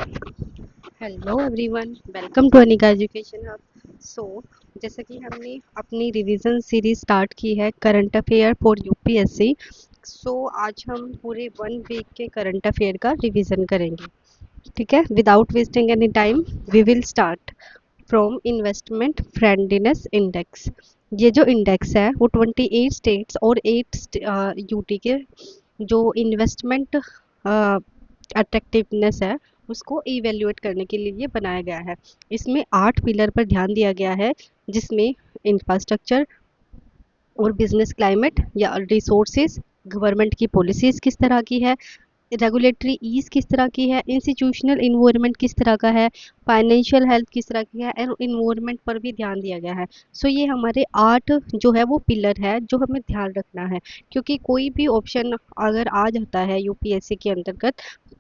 Hello everyone, welcome to Anika education hub. So जैसा कि हमने अपनी रिवीजन सीरीज स्टार्ट की है करंट अफेयर फॉर यूपीएससी। आज हम पूरे 1 वीक के करंट अफेयर का रिवीजन करेंगे। ठीक है, without wasting any time we will start from investment friendliness index. ये जो इंडेक्स है वो 28 स्टेट्स और 8 यूटी के जो इन्वेस्टमेंट अट्रैक्टिवनेस है उसको इवेल्युएट करने के लिए बनाया गया है। इसमें 8 पिलर पर ध्यान दिया गया है, जिसमें इंफ्रास्ट्रक्चर और बिजनेस क्लाइमेट या रिसोर्सेज, गवर्नमेंट की पॉलिसीज किस तरह की है, रेगुलेटरी ईज किस तरह की है, इंस्टीट्यूशनल इन्वायरमेंट किस तरह का है, फाइनेंशियल हेल्थ किस तरह की है, और इन्वायरमेंट पर भी ध्यान दिया गया है। ये हमारे 8 जो है वो पिलर है जो हमें ध्यान रखना है, क्योंकि कोई भी ऑप्शन अगर आ जाता है यूपीएससी के अंतर्गत,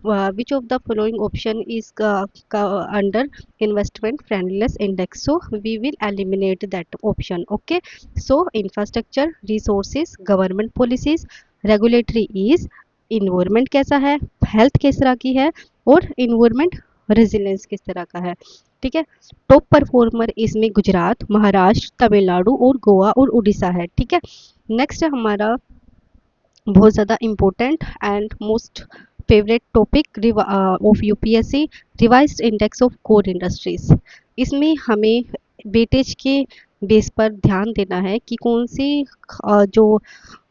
which of the following option is under investment friendliness index, so we will eliminate that option. Okay, infrastructure, resources, government policies, regulatory ease, environment कैसा है, हेल्थ किस तरह की है, और इन्वायरमेंट रेजिलेंस किस तरह का है। ठीक है, टॉप परफॉर्मर इसमें गुजरात, महाराष्ट्र, तमिलनाडु और गोवा और उड़ीसा है। ठीक है, नेक्स्ट हमारा बहुत ज़्यादा important and most favourite topic of UPSC, revised index of core industries. इसमें हमें वेटेज के बेस पर ध्यान देना है कि कौन सी जो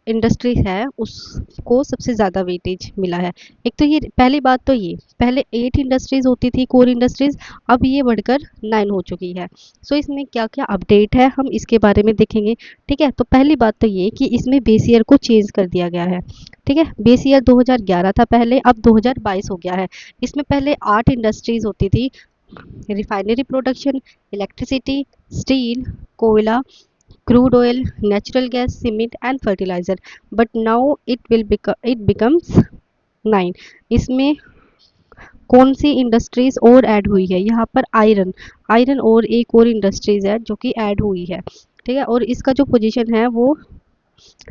इंडस्ट्री है उसको सबसे ज़्यादा वेटेज मिला है। एक तो ये पहली बात, तो ये पहले 8 इंडस्ट्रीज होती थी कोर इंडस्ट्रीज, अब ये बढ़कर 9 हो चुकी है। इसमें क्या क्या अपडेट है हम इसके बारे में देखेंगे। ठीक है, तो पहली बात तो ये कि इसमें बेस ईयर को चेंज कर दिया गया है। ठीक है, बेस ईयर 2011 था पहले, अब 2022 हो गया है। इसमें पहले 8 इंडस्ट्रीज होती थी, रिफाइनरी प्रोडक्शन, इलेक्ट्रिसिटी, स्टील, कोयला, crude oil, natural gas, cement and fertilizer. But now it becomes 9। इसमें कौन सी इंडस्ट्रीज और ऐड हुई है, यहाँ पर आयरन, आयरन और एक और इंडस्ट्रीज है जो कि ऐड हुई है। ठीक है, और इसका जो पोजीशन है वो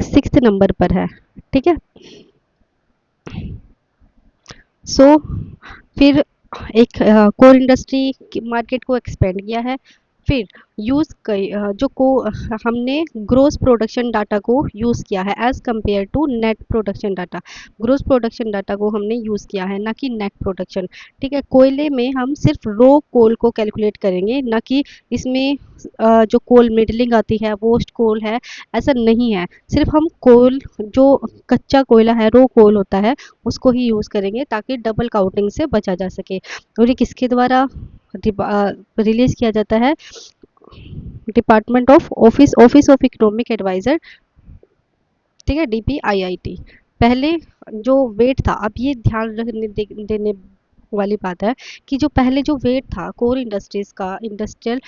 6th नंबर पर है। ठीक है, सो फिर एक कोर इंडस्ट्री मार्केट को एक्सपेंड किया है। फिर जो को हमने ग्रोस प्रोडक्शन डाटा को यूज़ किया है as compared to net production data. Gross production data को हमने यूज़ किया है, ना कि नेट प्रोडक्शन। ठीक है, कोयले में हम सिर्फ रो कोल को कैलकुलेट करेंगे, ना कि इसमें जो कोल मिडलिंग आती है वोस्ट कोल है, ऐसा नहीं है। सिर्फ हम कोल जो कच्चा कोयला है, रो कोल होता है, उसको ही यूज़ करेंगे ताकि डबल काउंटिंग से बचा जा सके। और ये किसके द्वारा रिलीज किया जाता है? Department of office of economic adviser. ठीक है, डीपीआईआईटी। पहले जो वेट था, अब ये ध्यान रखने देने वाली बात है कि जो पहले जो वेट था कोर इंडस्ट्रीज का industrial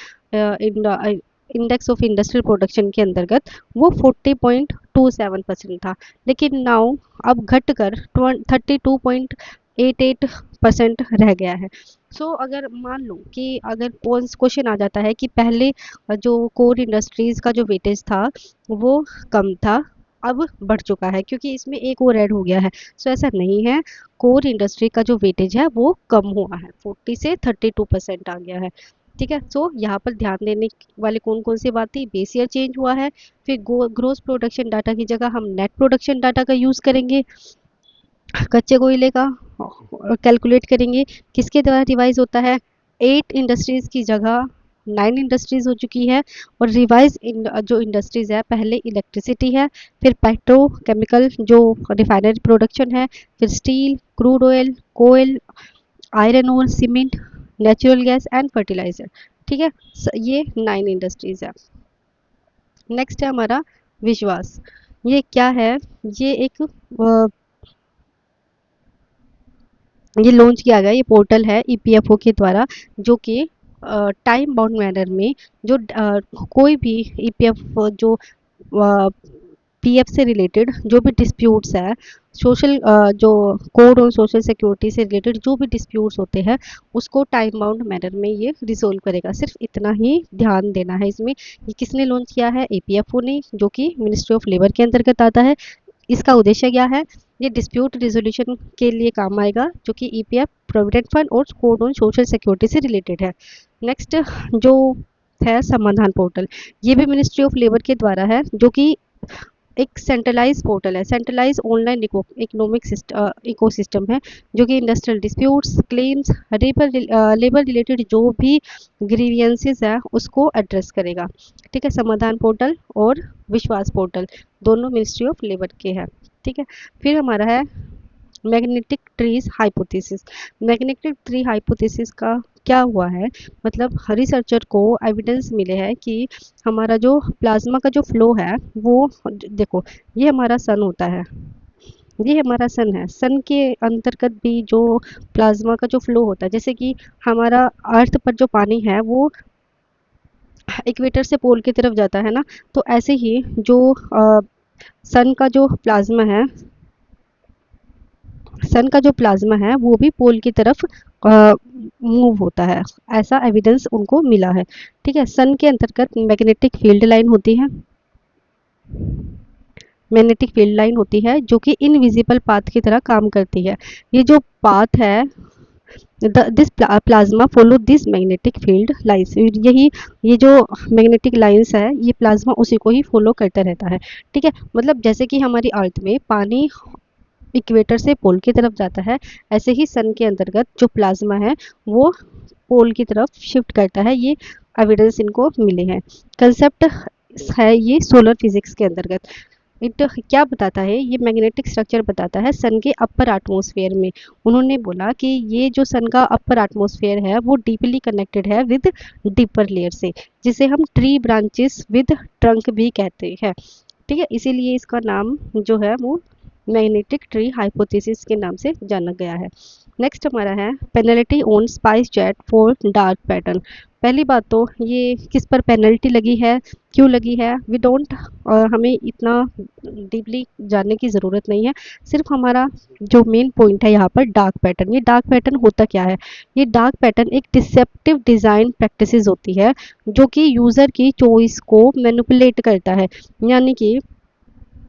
index of industrial production के अंतर्गत, वो 40.27% था। लेकिन नाउ अब घटकर 32.88% रह गया है। अगर मान लो कि अगर क्वेश्चन आ जाता है कि पहले जो कोर इंडस्ट्रीज का जो वेटेज था वो कम था, अब बढ़ चुका है क्योंकि इसमें एक और ऐड हो गया है। ऐसा नहीं है, कोर इंडस्ट्री का जो वेटेज है वो कम हुआ है, 40 से 32% आ गया है। ठीक है, यहाँ पर ध्यान देने वाले कौन कौन सी बात थी? बेस ईयर चेंज हुआ है। फिर ग्रोस प्रोडक्शन डाटा की जगह हम नेट प्रोडक्शन डाटा का यूज़ करेंगे। कच्चे कोयले का कैलकुलेट करेंगे, किसके द्वारा रिवाइज होता है? 8 इंडस्ट्रीज की जगह 9 इंडस्ट्रीज हो चुकी है। और रिवाइज जो इंडस्ट्रीज है, पहले इलेक्ट्रिसिटी है, फिर पेट्रोकेमिकल जो रिफाइनरी प्रोडक्शन है, फिर स्टील, क्रूड ऑयल, कोयल, आयरन और cement, natural gas and fertilizer. ठीक है, ये 9 इंडस्ट्रीज है। नेक्स्ट है हमारा विश्वास। ये क्या है? ये एक ये लॉन्च किया गया, ये पोर्टल है ईपीएफओ के द्वारा, जो कि टाइम बाउंड मैनर में जो कोई भी ईपीएफ जो पीएफ से रिलेटेड जो भी डिस्प्यूट्स है, सोशल जो कोड और सोशल सिक्योरिटी से रिलेटेड जो भी डिस्प्यूट्स होते हैं, उसको टाइम बाउंड मैनर में ये रिजोल्व करेगा। सिर्फ इतना ही ध्यान देना है इसमें। ये किसने लॉन्च किया है? ईपीएफओ ने, जो कि मिनिस्ट्री ऑफ लेबर के अंतर्गत आता है। इसका उद्देश्य क्या है? ये डिस्प्यूट रिजोल्यूशन के लिए काम आएगा, जो कि ईपीएफ, प्रोविडेंट फंड और कोड ऑन सोशल सिक्योरिटी से रिलेटेड है। नेक्स्ट जो है समाधान पोर्टल, ये भी मिनिस्ट्री ऑफ लेबर के द्वारा है, जो कि एक सेंट्रलाइज पोर्टल है, सेंट्रलाइज ऑनलाइन इकोनॉमिक इकोसिस्टम है, जो कि industrial disputes, claims, labour related जो भी ग्रीवियंसेस है उसको एड्रेस करेगा। ठीक है, समाधान पोर्टल और विश्वास पोर्टल दोनों मिनिस्ट्री ऑफ लेबर के हैं। ठीक है, फिर हमारा है magnetic trees hypothesis. Magnetic tree hypothesis का क्या हुआ है, मतलब रिसर्चर को एविडेंस मिले हैं कि हमारा जो प्लाज्मा का जो फ्लो है वो, देखो ये हमारा सन होता है, ये हमारा सन है, सन के अंतर्गत भी जो प्लाज्मा का जो फ्लो होता है, जैसे कि हमारा अर्थ पर जो पानी है वो इक्वेटर से पोल की तरफ जाता है ना, तो ऐसे ही जो सन का जो प्लाज्मा है, सन का जो प्लाज्मा है वो भी पोल की तरफ मूव होता है, ऐसा एविडेंस उनको मिला है। ठीक है, सन के अंतर्गत मैग्नेटिक फील्ड लाइन होती है, मैग्नेटिक फील्ड लाइन होती है जो कि इनविजिबल पाथ की तरह काम करती है। ये जो पाथ है, this plasma follow this magnetic field lines, यही ये जो मैग्नेटिक लाइंस है ये प्लाज्मा उसी को ही फॉलो करता रहता है। ठीक है, मतलब जैसे कि हमारी अर्थ में पानी इक्वेटर से पोल की तरफ जाता है, ऐसे ही सन के अंतर्गत जो प्लाज्मा है वो पोल की तरफ शिफ्ट करता है। ये एविडेंस इनको मिले हैं। कंसेप्ट है ये सोलर फिजिक्स के अंतर्गत। इट क्या बताता है, ये मैग्नेटिक स्ट्रक्चर बताता है सन के अपर एटमॉस्फेयर में। उन्होंने बोला कि ये जो सन का अपर एटमॉस्फेयर है वो डीपली कनेक्टेड है विद डीपर लेयर से, जिसे हम ट्री ब्रांचेस विद ट्रंक भी कहते हैं। ठीक है, इसीलिए इसका नाम जो है वो मैग्नेटिक ट्री हाइपोथेसिस के नाम से जाना गया है। नेक्स्ट हमारा है penalty on spice jet for dark pattern. पहली बात तो ये किस पर पेनल्टी लगी है, क्यों लगी है, वी डोंट, हमें इतना डीपली जानने की ज़रूरत नहीं है। सिर्फ हमारा जो मेन पॉइंट है यहाँ पर डार्क पैटर्न। ये डार्क पैटर्न होता क्या है, ये डार्क पैटर्न एक डिसेप्टिव डिज़ाइन प्रैक्टिसेस होती है जो कि यूज़र की चॉइस को मैनिपुलेट करता है। यानी कि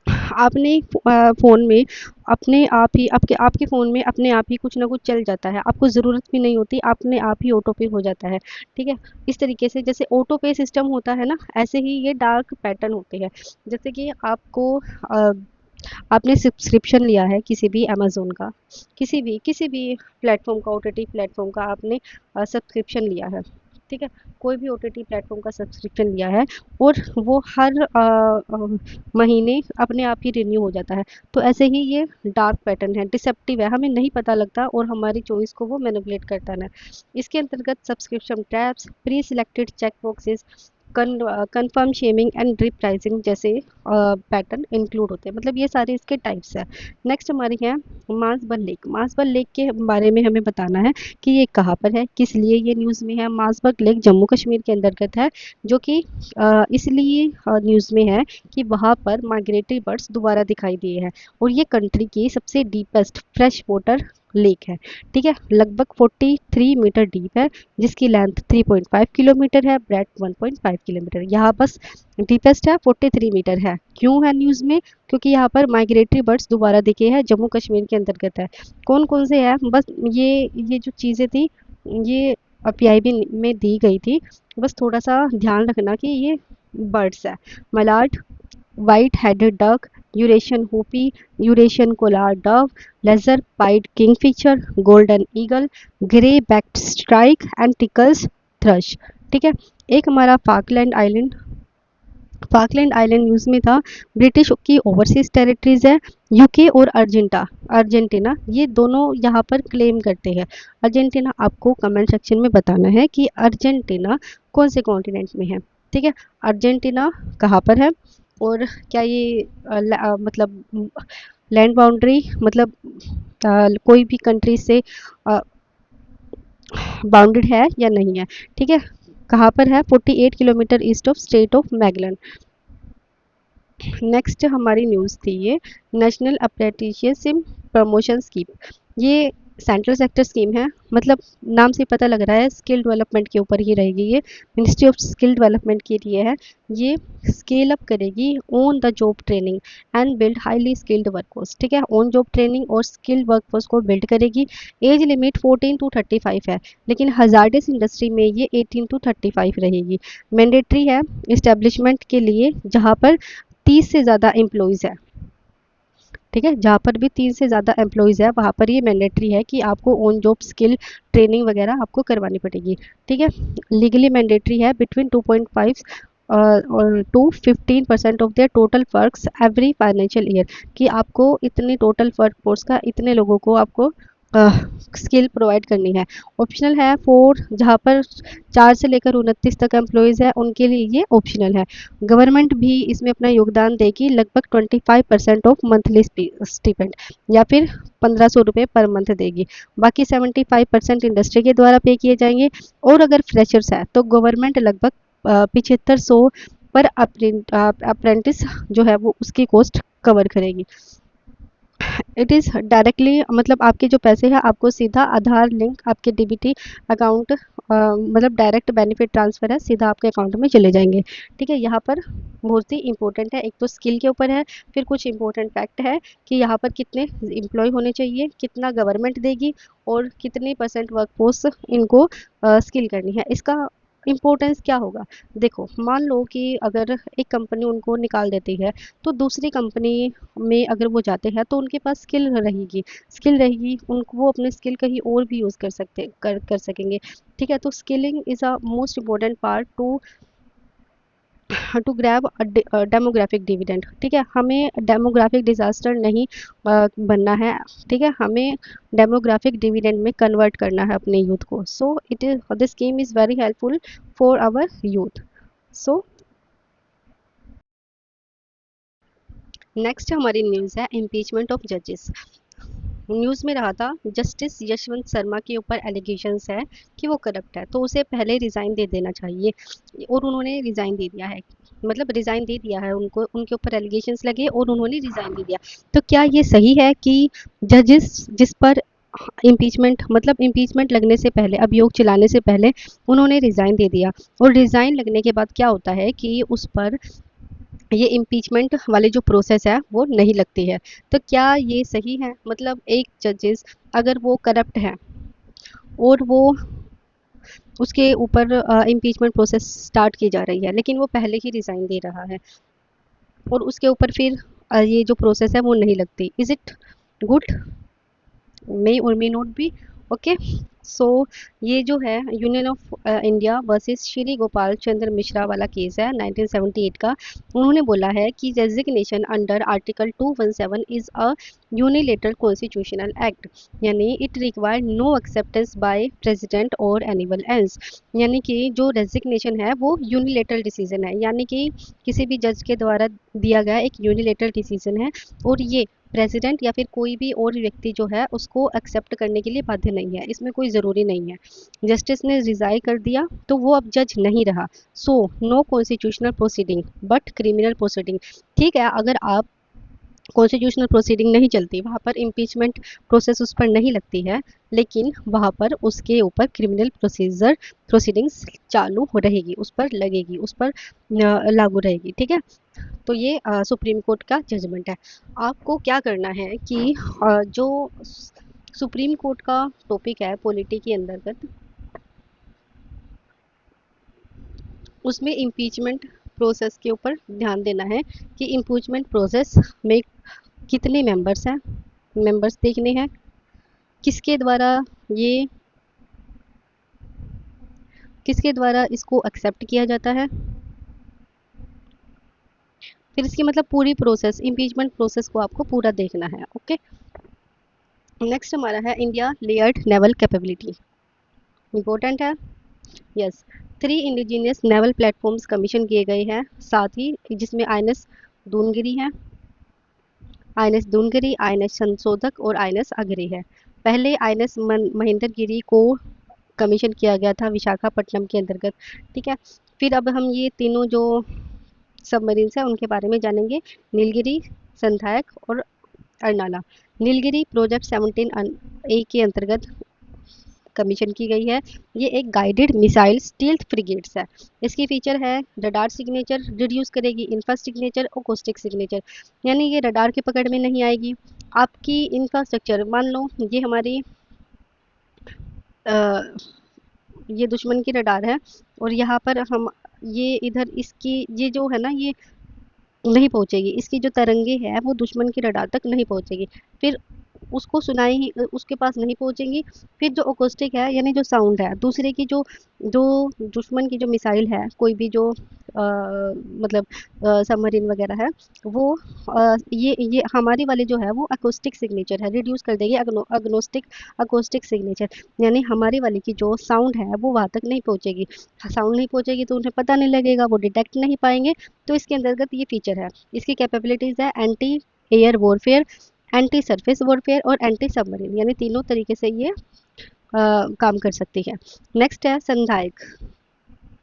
आपने फ़ोन में अपने आप ही आपके फ़ोन में अपने आप ही कुछ ना कुछ चल जाता है, आपको ज़रूरत भी नहीं होती, अपने आप ही ऑटो पे हो जाता है। ठीक है, इस तरीके से जैसे ऑटो पे सिस्टम होता है ना, ऐसे ही ये डार्क पैटर्न होते हैं। जैसे कि आपको आपने सब्सक्रिप्शन लिया है किसी भी अमेज़न का, किसी भी प्लेटफ़ॉर्म का, ओटीटी प्लेटफ़ॉर्म का आपने सब्सक्रिप्शन लिया है। ठीक है, कोई भी ओटीटी प्लेटफ़ॉर्म का सब्सक्रिप्शन लिया है और वो हर महीने अपने आप ही रिन्यू हो जाता है। तो ऐसे ही ये डार्क पैटर्न है, डिसेप्टिव है, हमें नहीं पता लगता और हमारी चॉइस को वो मैनिपुलेट करता है। इसके अंतर्गत subscription tabs, pre selected check boxes, confirm shaming and repricing जैसे पैटर्न इंक्लूड होते हैं। मतलब ये सारे इसके टाइप्स हैं। नेक्स्ट हमारी है मासबल लेक। मासबल लेक के बारे में हमें बताना है कि ये कहाँ पर है, किस लिए ये न्यूज़ में है। मासबल लेक जम्मू कश्मीर के अंतर्गत है, जो कि इसलिए न्यूज़ में है कि वहाँ पर माइग्रेटरी बर्ड्स दोबारा दिखाई दिए हैं और ये कंट्री की सबसे डीपेस्ट फ्रेश वाटर लेक है। ठीक है, लगभग 43 मीटर डीप है, जिसकी लेंथ 3.5 किलोमीटर है, ब्रेथ 1.5 किलोमीटर। यहाँ बस डीपेस्ट है, 43 मीटर है। क्यों है न्यूज़ में, क्योंकि यहाँ पर माइग्रेटरी बर्ड्स दोबारा दिखे हैं, जम्मू कश्मीर के अंतर्गत है। कौन कौन से हैं, बस ये जो चीज़ें थी ये पीआईबी में दी गई थी, बस थोड़ा सा ध्यान रखना कि ये बर्ड्स है। Mallard, white headed duck, Eurasian hoopoe, Eurasian collared dove, lesser pied kingfisher, golden eagle, grey backed shrike and Tickell's thrush. ठीक है, एक हमारा फाकलैंड आइलैंड न्यूज़ में था। ब्रिटिश की ओवरसीज टेरिटरीज है, यूके और अर्जेंटीना ये दोनों यहाँ पर क्लेम करते हैं। अर्जेंटीना, आपको कमेंट सेक्शन में बताना है कि अर्जेंटीना कौन से कॉन्टिनेंट में है। ठीक है, अर्जेंटीना कहाँ पर है और क्या ये मतलब लैंड बाउंड्री, मतलब कोई भी कंट्री से बाउंडेड है या नहीं है। ठीक है, कहाँ पर है, 48 kilometre east of state of Magellan. Next हमारी न्यूज़ थी ये नेशनल अप्रेंटिसशिप प्रमोशन स्कीम। ये सेंट्रल सेक्टर स्कीम है, मतलब नाम से पता लग रहा है स्किल डेवलपमेंट के ऊपर ही रहेगी ये, मिनिस्ट्री ऑफ स्किल डेवलपमेंट के लिए है। ये स्केल अप करेगी on the job training and build highly skilled workforce, ठीक है, ऑन जॉब ट्रेनिंग और स्किल्ड वर्कफोर्स को बिल्ड करेगी। एज लिमिट 14 टू 35 है, लेकिन हजार्डस इंडस्ट्री में ये 18 टू 35 रहेगी। मैंडेटरी है इस्टेब्लिशमेंट के लिए जहाँ पर 30 से ज़्यादा एम्प्लॉयज़ है, ठीक है, जहाँ पर भी 3 से ज़्यादा एम्प्लॉइज़ है वहाँ पर ये मैंडेटरी है कि आपको ऑन जॉब स्किल ट्रेनिंग वगैरह आपको करवानी पड़ेगी, ठीक है। लीगली मैंडेटरी है बिटवीन 2.5 और to 15% of their total works every financial year, कि आपको इतनी टोटल वर्क फोर्स का इतने लोगों को आपको स्किल प्रोवाइड करनी है। ऑप्शनल है फॉर जहाँ पर 4 से लेकर 29 तक एम्प्लॉइज़ है उनके लिए ये ऑप्शनल है। गवर्नमेंट भी इसमें अपना योगदान देगी लगभग 25% ऑफ मंथली स्टीपेंड, या फिर 1500 रुपये पर मंथ देगी। बाकी 75% इंडस्ट्री के द्वारा पे किए जाएंगे। और अगर फ्रेशर्स है तो गवर्नमेंट लगभग 7500 पर अप्रेंटिस जो है वो उसकी कॉस्ट कवर करेगी। इट इज़ डायरेक्टली, मतलब आपके जो पैसे हैं आपको सीधा आधार लिंक आपके डीबीटी अकाउंट, मतलब डायरेक्ट बेनिफिट ट्रांसफ़र है, सीधा आपके अकाउंट में चले जाएंगे, ठीक है। यहाँ पर बहुत ही इंपॉर्टेंट है, एक तो स्किल के ऊपर है, फिर कुछ इंपॉर्टेंट फैक्ट है कि यहाँ पर कितने एम्प्लॉय होने चाहिए, कितना गवर्नमेंट देगी और कितनी परसेंट वर्कफोर्स इनको स्किल करनी है। इसका इम्पोर्टेंस क्या होगा, देखो मान लो कि अगर एक कंपनी उनको निकाल देती है तो दूसरी कंपनी में अगर वो जाते हैं तो उनके पास स्किल रहेगी उनको, वो अपने स्किल कहीं और भी यूज़ कर सकेंगे, ठीक है। तो skilling is a most important part two grab demographic dividend, ठीक है। हमें डेमोग्राफिक डिजास्टर नहीं बनना है, ठीक है, हमें डेमोग्राफिक डिविडेंड में कन्वर्ट करना है अपने यूथ को। So it is this scheme is very helpful for our youth. So next हमारी न्यूज़ है इम्पीचमेंट ऑफ जजेस। न्यूज़ में रहा था जस्टिस यशवंत शर्मा के ऊपर एलिगेशंस है कि वो करप्ट है, तो उसे पहले रिज़ाइन दे देना चाहिए, और उन्होंने रिज़ाइन दे दिया है, मतलब रिज़ाइन दे दिया है उनको, उनके ऊपर एलिगेशंस लगे और उन्होंने रिज़ाइन दे दिया। तो क्या ये सही है कि जजेस जिस पर इम्पीचमेंट, मतलब इम्पीचमेंट लगने से पहले, अभियोग चलाने से पहले उन्होंने रिज़ाइन दे दिया, और रिज़ाइन लगने के बाद क्या होता है कि उस पर ये इम्पीचमेंट वाली जो प्रोसेस है वो नहीं लगती है। तो क्या ये सही है, मतलब एक जजेस अगर वो करप्ट है और वो उसके ऊपर इम्पीचमेंट प्रोसेस स्टार्ट की जा रही है लेकिन वो पहले ही रिज़ाइन दे रहा है और उसके ऊपर फिर ये जो प्रोसेस है वो नहीं लगती, इज़ इट गुड, मे और may not be, okay. So ये जो है union of India versus Shri Gopal Chandra Mishra वाला केस है 1978 का। उन्होंने बोला है कि resignation under article 217 is a unilateral constitutional act, यानी it require no acceptance by president और एनीवन एल्स, यानी कि जो रेजिग्नेशन है वो यूनिलेटरल डिसीजन है, यानी कि किसी भी जज के द्वारा दिया गया एक यूनिलेटरल डिसीजन है, और ये प्रेसिडेंट या फिर कोई भी और व्यक्ति जो है उसको एक्सेप्ट करने के लिए बाध्य नहीं है, इसमें कोई ज़रूरी नहीं है। जस्टिस ने रिजाइन कर दिया तो वो अब जज नहीं रहा। So no constitutional proceeding but criminal proceeding, ठीक है, अगर आप कॉन्स्टिट्यूशनल प्रोसीडिंग नहीं चलती वहाँ पर इम्पीचमेंट प्रोसेस उस पर नहीं लगती है, लेकिन वहाँ पर उसके ऊपर क्रिमिनल प्रोसीडिंग्स चालू हो रहेगी, उस पर लगेगी, उस पर लागू रहेगी, ठीक है। तो ये सुप्रीम कोर्ट का जजमेंट है। आपको क्या करना है कि जो सुप्रीम कोर्ट का टॉपिक है पॉलिटी के अंतर्गत, उसमें इम्पीचमेंट प्रोसेस के ऊपर ध्यान देना है कि इम्पीचमेंट प्रोसेस में कितने मेंबर्स हैं, मेंबर्स देखने हैं, किसके द्वारा ये किसके द्वारा इसको एक्सेप्ट किया जाता है, फिर इसकी मतलब पूरी प्रोसेस, इम्पीचमेंट प्रोसेस को आपको पूरा देखना है, ओके। नेक्स्ट हमारा है India layered naval capability, important है, yes. 3 indigenous naval platforms commission किए गए हैं, साथ ही जिसमें आईएनएस दूनगिरी है, आईएनएस दूनगिरी, आईएनएस संशोधक और आईएनएस अग्री है। पहले आईएनएस महेंद्रगिरी को कमीशन किया गया था विशाखापट्टनम के अंतर्गत, ठीक है। फिर अब हम ये तीनों जो सबमरीन्स हैं उनके बारे में जानेंगे, नीलगिरी, संधायक और अर्नाला। नीलगिरी प्रोजेक्ट 17A के अंतर्गत कमीशन की गई है। ये एक गाइडेड मिसाइल स्टील्थ फ्रिगेट्स है। इसकी फीचर है रडार सिग्नेचर रिड्यूस करेगी, इंफ्रा सिग्नेचर, ओकोस्टिक सिग्नेचर, यानी ये रडार की पकड़ में नहीं आएगी। आपकी इंफ्रास्ट्रक्चर मान लो ये हमारी ये दुश्मन की रडार है और यहाँ पर हम ये इधर इसकी ये जो है ना ये नहीं पहुंचेगी, इसकी जो तरंगे है वो दुश्मन की रडार तक नहीं पहुंचेगी, फिर उसको सुनाई ही उसके पास नहीं पहुंचेंगी। फिर जो ओकोस्टिक है यानी जो साउंड है दूसरे की जो जो दुश्मन की जो मिसाइल है कोई भी जो मतलब सबमरीन वगैरह है वो ये हमारी वाली जो है वो अकोस्टिक सिग्नेचर है, रिड्यूस कर देगी अग्नोस्टिक अकोस्टिक सिग्नेचर, यानी हमारी वाली की जो साउंड है वो वहाँ तक नहीं पहुंचेगी। साउंड नहीं पहुंचेगी तो उन्हें पता नहीं लगेगा, वो डिटेक्ट नहीं पाएंगे। तो इसके अंतर्गत ये फीचर है। इसकी कैपेबिलिटीज़ है anti air warfare, anti surface warfare और एंटी सबमरीन, यानी तीनों तरीके से ये काम कर सकती है। नेक्स्ट है संधायक।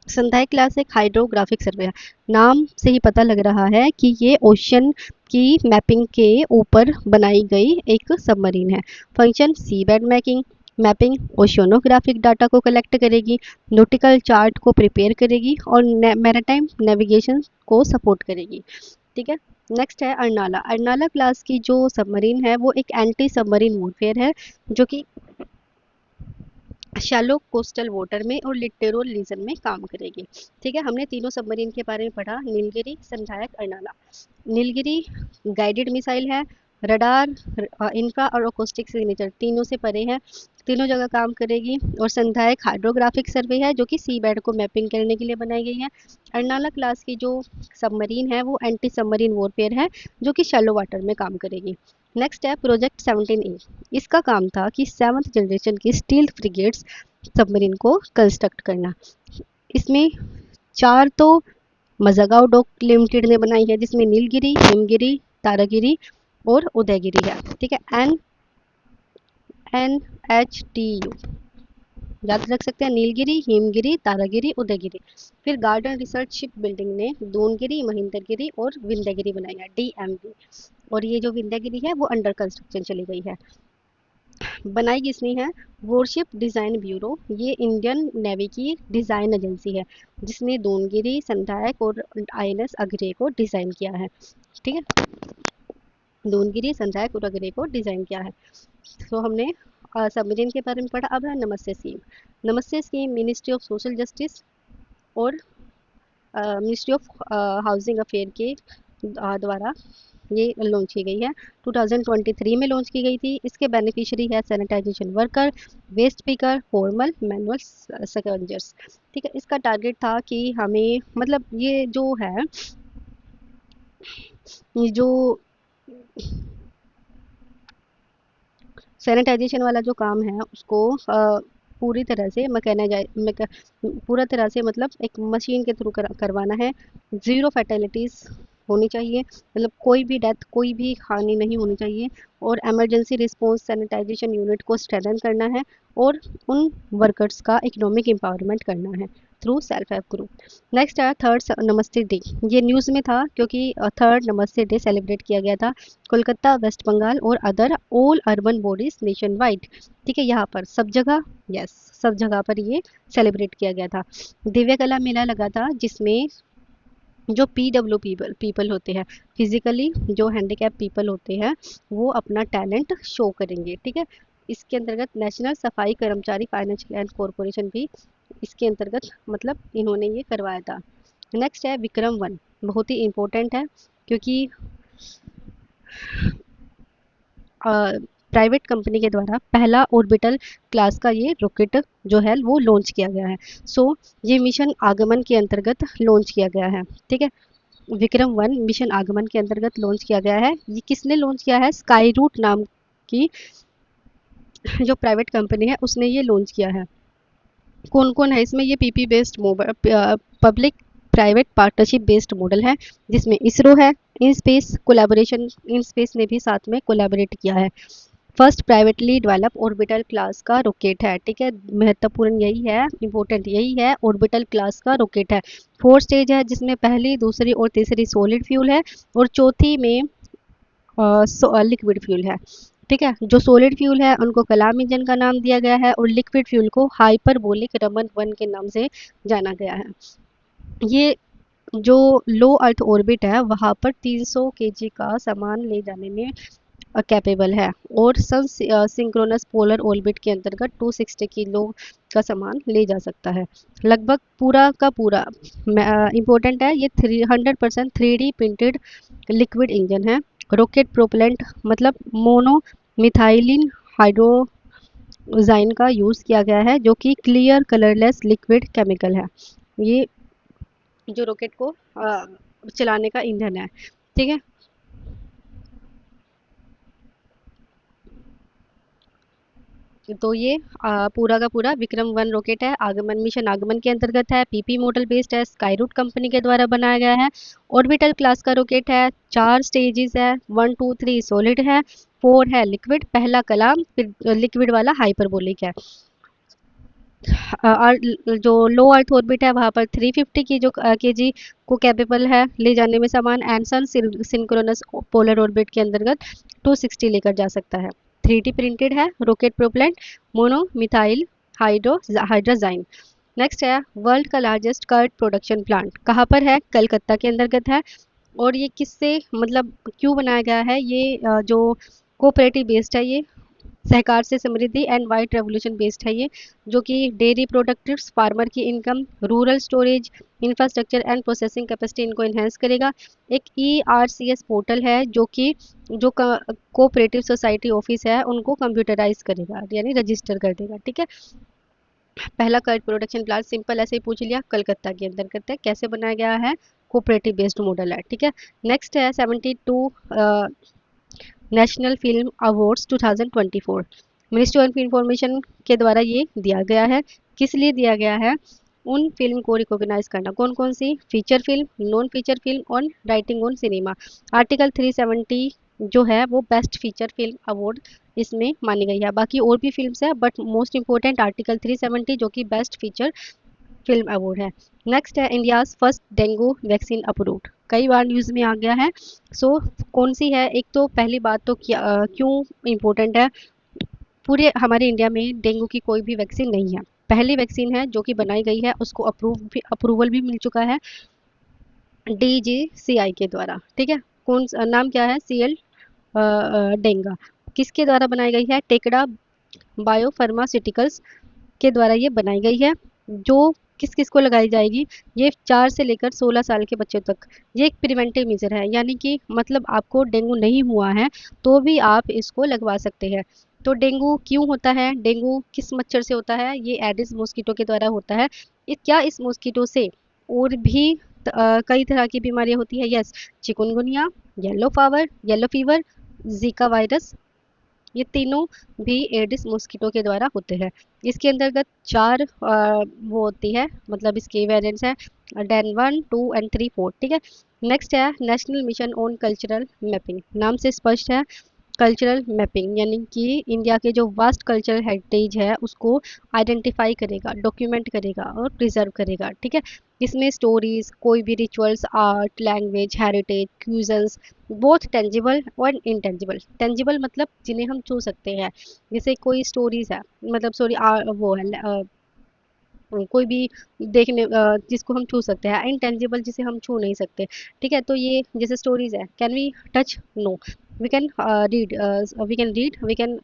संधायक क्लास एक हाइड्रोग्राफिक सर्वे है। नाम से ही पता लग रहा है कि ये ओशन की मैपिंग के ऊपर बनाई गई एक सबमरीन है। Function sea bed making mapping oceanographic data को कलेक्ट करेगी, नोटिकल चार्ट को प्रिपेयर करेगी और मैरीटाइम नेविगेशन को सपोर्ट करेगी। ठीक है। नेक्स्ट है अर्नाला। अर्नाला क्लास की जो सबमरीन है वो एक एंटी सबमरीन वॉरफेयर है जो कि शैलो कोस्टल वाटर में और लिटोरल रीजन में काम करेगी। ठीक है, हमने तीनों सबमरीन के बारे में पढ़ा, नीलगिरी, संधायक, अर्नाला। नीलगिरी गाइडेड मिसाइल है, रडार, इंफ्रा और अकोस्टिक सिग्नेचर तीनों से परे है, तीनों जगह काम करेगी। और संधायक हाइड्रोग्राफिक सर्वे है जो कि सी बेड को मैपिंग करने के लिए बनाई गई है। अर्नाला क्लास की जो सबमरीन है वो एंटी सबमरीन वॉरफेयर है जो कि शैलो वाटर में काम करेगी। नेक्स्ट है प्रोजेक्ट 17A। इसका काम था कि 7th जनरेशन की स्टील फ्रिगेट्स सबमरीन को कंस्ट्रक्ट करना। इसमें 4 तो मजागाओ डॉक लिमिटेड ने बनाई है जिसमें नीलगिरी, हिमगिरी, तारागिरी और उदयगिरी है। ठीक है, NHTU याद रख सकते हैं, नीलगिरी, हिमगिरी, तारागिरी, उदयगिरी। फिर गार्डन रिसर्च शिप बिल्डिंग ने दोनगिरी, महेंद्रगिरी और विंध्यगिरी बनाई है, DMV। और ये जो विंध्यगिरी है वो अंडर कंस्ट्रक्शन चली गई है। बनाई किसने है? वॉरशिप डिज़ाइन ब्यूरो, ये इंडियन नेवी की डिज़ाइन एजेंसी है जिसने दोनगिरी, संधायक और INS अग्रे को डिज़ाइन किया है। ठीक है, दोनगिरी, संधायक और अग्रे को डिज़ाइन किया है। तो हमने सबमरीन के बारे में पढ़ा। अब है नमस्ते स्कीम। नमस्ते scheme ministry of social justice और मिनिस्ट्री ऑफ हाउसिंग अफेयर के द्वारा ये लॉन्च की गई है। 2023 में लॉन्च की गई थी। इसके बेनिफिशियरी है sanitization worker, waste picker, formal manual scavengers. ठीक है, इसका टारगेट था कि हमें मतलब ये जो है ये जो सैनिटाइजेशन वाला जो काम है उसको पूरी तरह से पूरा तरह से मतलब एक मशीन के थ्रू करवाना है। ज़ीरो फैटेलिटीज़ होनी चाहिए, मतलब कोई भी डेथ, कोई भी हानि नहीं होनी चाहिए। और इमरजेंसी रिस्पांस सैनिटाइजेशन यूनिट को स्ट्रेंथन करना है और उन वर्कर्स का इकोनॉमिक एम्पावरमेंट करना है through self help group. Next है थर्ड नमस्ते डे। ये न्यूज़ में था क्योंकि थर्ड नमस्ते डे सेलिब्रेट किया गया था कोलकाता, वेस्ट बंगाल और other all urban bodies nation wide. ठीक है, यहाँ पर सब जगह, यस, सब जगह पर ये सेलिब्रेट किया गया था। दिव्य कला मेला लगा था जिसमें जो PW पीपल होते हैं, फिजिकली जो हैंडीकैप पीपल होते हैं, वो अपना टैलेंट शो करेंगे। ठीक है, इसके अंतर्गत नेशनल सफाई कर्मचारी फाइनेंशियल एंड कॉरपोरेशन भी इसके अंतर्गत मतलब इन्होंने ये करवाया था। नेक्स्ट है विक्रम 1, बहुत ही इम्पोर्टेंट है क्योंकि प्राइवेट कंपनी के द्वारा पहला ऑर्बिटल क्लास का ये रॉकेट जो है वो लॉन्च किया गया है। सो ये मिशन आगमन के अंतर्गत लॉन्च किया गया है। ठीक है, विक्रम 1 मिशन आगमन के अंतर्गत लॉन्च किया गया है। ये किसने लॉन्च किया है? स्काई रूट नाम की जो प्राइवेट कंपनी है उसने ये लॉन्च किया है। कौन कौन है इसमें? ये PP based public private partnership based model है जिसमें इसरो है, in space collaboration, in space ने भी साथ में कोलैबोरेट किया है। First privately develop orbital class का रॉकेट है। ठीक है, महत्वपूर्ण यही है, इंपॉर्टेंट यही है, ऑर्बिटल क्लास का रॉकेट है। 4 स्टेज है जिसमें पहली, दूसरी और तीसरी सॉलिड फ्यूल है और चौथी में लिक्विड फ्यूल है। ठीक है, जो सॉलिड फ्यूल है उनको कलाम इंजन का नाम दिया गया है और लिक्विड फ्यूल को हाइपरबोलिक रमन 1 के नाम से जाना गया है। ये जो लो अर्थ ऑर्बिट है वहाँ पर 300 केजी का सामान ले जाने में कैपेबल है और सन सिंक्रोनस पोलर ऑर्बिट के अंतर्गत 260 किलो का सामान ले जा सकता है। लगभग पूरा का पूरा इम्पोर्टेंट है, ये 100% 3D प्रिंटेड लिक्विड इंजन है। रॉकेट प्रोपेलेंट मतलब मोनो मिथाइलिन हाइड्रोजाइन का यूज़ किया गया है जो कि क्लियर कलरलेस लिक्विड केमिकल है। ये जो रॉकेट को चलाने का ईंधन है। ठीक है, तो ये पूरा का पूरा विक्रम 1 रॉकेट है। आगमन मिशन आगमन के अंतर्गत है। पीपी मॉडल बेस्ड है, स्काईरूट कंपनी के द्वारा बनाया गया है। ऑर्बिटल क्लास का रॉकेट है। 4 स्टेजेस है, 1 2 3 सॉलिड है, 4 है लिक्विड, पहला कलाम, फिर लिक्विड वाला हाइपरबोलिक है। और जो लो अर्थ ऑर्बिट है वहाँ पर 350 की जो केजी को कैपेबल है ले जाने में सामान, and sun synchronous polar orbit के अंतर्गत 260 लेकर जा सकता है। 3D प्रिंटेड है, rocket propellant mono methyl hydrazine. Next है वर्ल्ड का लार्जेस्ट कर्ड प्रोडक्शन प्लांट, कहाँ पर है? कलकत्ता के अंतर्गत है। और ये किससे मतलब क्यों बनाया गया है? ये जो कोऑपरेटिव बेस्ड है, ये सहकार से समृद्धि एंड वाइट रेवोल्यूशन बेस्ड है ये, जो कि डेयरी प्रोडक्ट्स, फार्मर की income, rural storage, infrastructure and processing capacity इनको इन्हेंस करेगा। एक ERCS पोर्टल है जो कि जो कोऑपरेटिव सोसाइटी ऑफिस है उनको कंप्यूटराइज करेगा यानी रजिस्टर कर देगा। ठीक है, पहला कर्ड प्रोडक्शन प्लांट सिंपल ऐसे ही पूछ लिया, कलकत्ता के अंदर करते हैं। कैसे बनाया गया है? कोऑपरेटिव बेस्ड मॉडल है। ठीक है, नेक्स्ट है 72 national film awards 2024, ministry of information के द्वारा ये दिया गया है। किस लिए दिया गया है? उन फिल्म को रिकॉग्नाइज करना। कौन कौन सी? Feature film, non feature film और राइटिंग ऑन सिनेमा। आर्टिकल 370 जो है वो बेस्ट फीचर फिल्म अवार्ड इसमें मानी गई है। बाकी और भी फिल्म्स है बट मोस्ट इंपॉर्टेंट आर्टिकल 370 जो कि बेस्ट फीचर फिल्म अवार्ड है। नेक्स्ट है India's first dengue vaccine approved, कई बार न्यूज़ में आ गया है। सो कौन सी है? एक तो पहली बात तो क्यों इम्पोर्टेंट है? पूरे हमारे इंडिया में डेंगू की कोई भी वैक्सीन नहीं है। पहली वैक्सीन है जो कि बनाई गई है, उसको अप्रूवल भी मिल चुका है DGCI के द्वारा। ठीक है, नाम क्या है? CL डेंगा। किसके द्वारा बनाई गई है? टेकड़ा बायो फार्मास्यूटिकल्स के द्वारा ये बनाई गई है। जो किस किस को लगाई जाएगी? ये 4 से लेकर 16 साल के बच्चों तक। ये एक प्रिवेंटिव मेजर है, यानी कि मतलब आपको डेंगू नहीं हुआ है तो भी आप इसको लगवा सकते हैं। तो डेंगू क्यों होता है? डेंगू किस मच्छर से होता है? ये एडिस मॉस्किटो के द्वारा होता है। क्या इस मॉस्किटो से और भी कई तरह की बीमारियां होती है? Yes, chikungunya, yellow fever, Zika virus, ये तीनों भी एडिस मॉस्किटो के द्वारा होते हैं। इसके अंतर्गत 4 वो होती है, मतलब इसके वेरिएंट्स हैं, डेन 1 2 एंड 3 4। ठीक है, नेक्स्ट है national mission on cultural mapping, नाम से स्पष्ट है। कल्चरल मैपिंग यानी कि इंडिया के जो वास्ट कल्चरल हेरिटेज है उसको आइडेंटिफाई करेगा, डॉक्यूमेंट करेगा और प्रिजर्व करेगा। ठीक है, इसमें स्टोरीज, कोई भी rituals, art, language, heritage, cuisines, both tangible और इनटेंजिबल। टेंजिबल मतलब जिन्हें हम छू सकते हैं, जैसे कोई स्टोरीज है, मतलब सॉरी वो है कोई भी देखने जिसको हम छू सकते हैं। इनटेंजिबल जिसे हम छू नहीं सकते। ठीक है, तो ये जैसे स्टोरीज है, can we touch? No. We can read, we can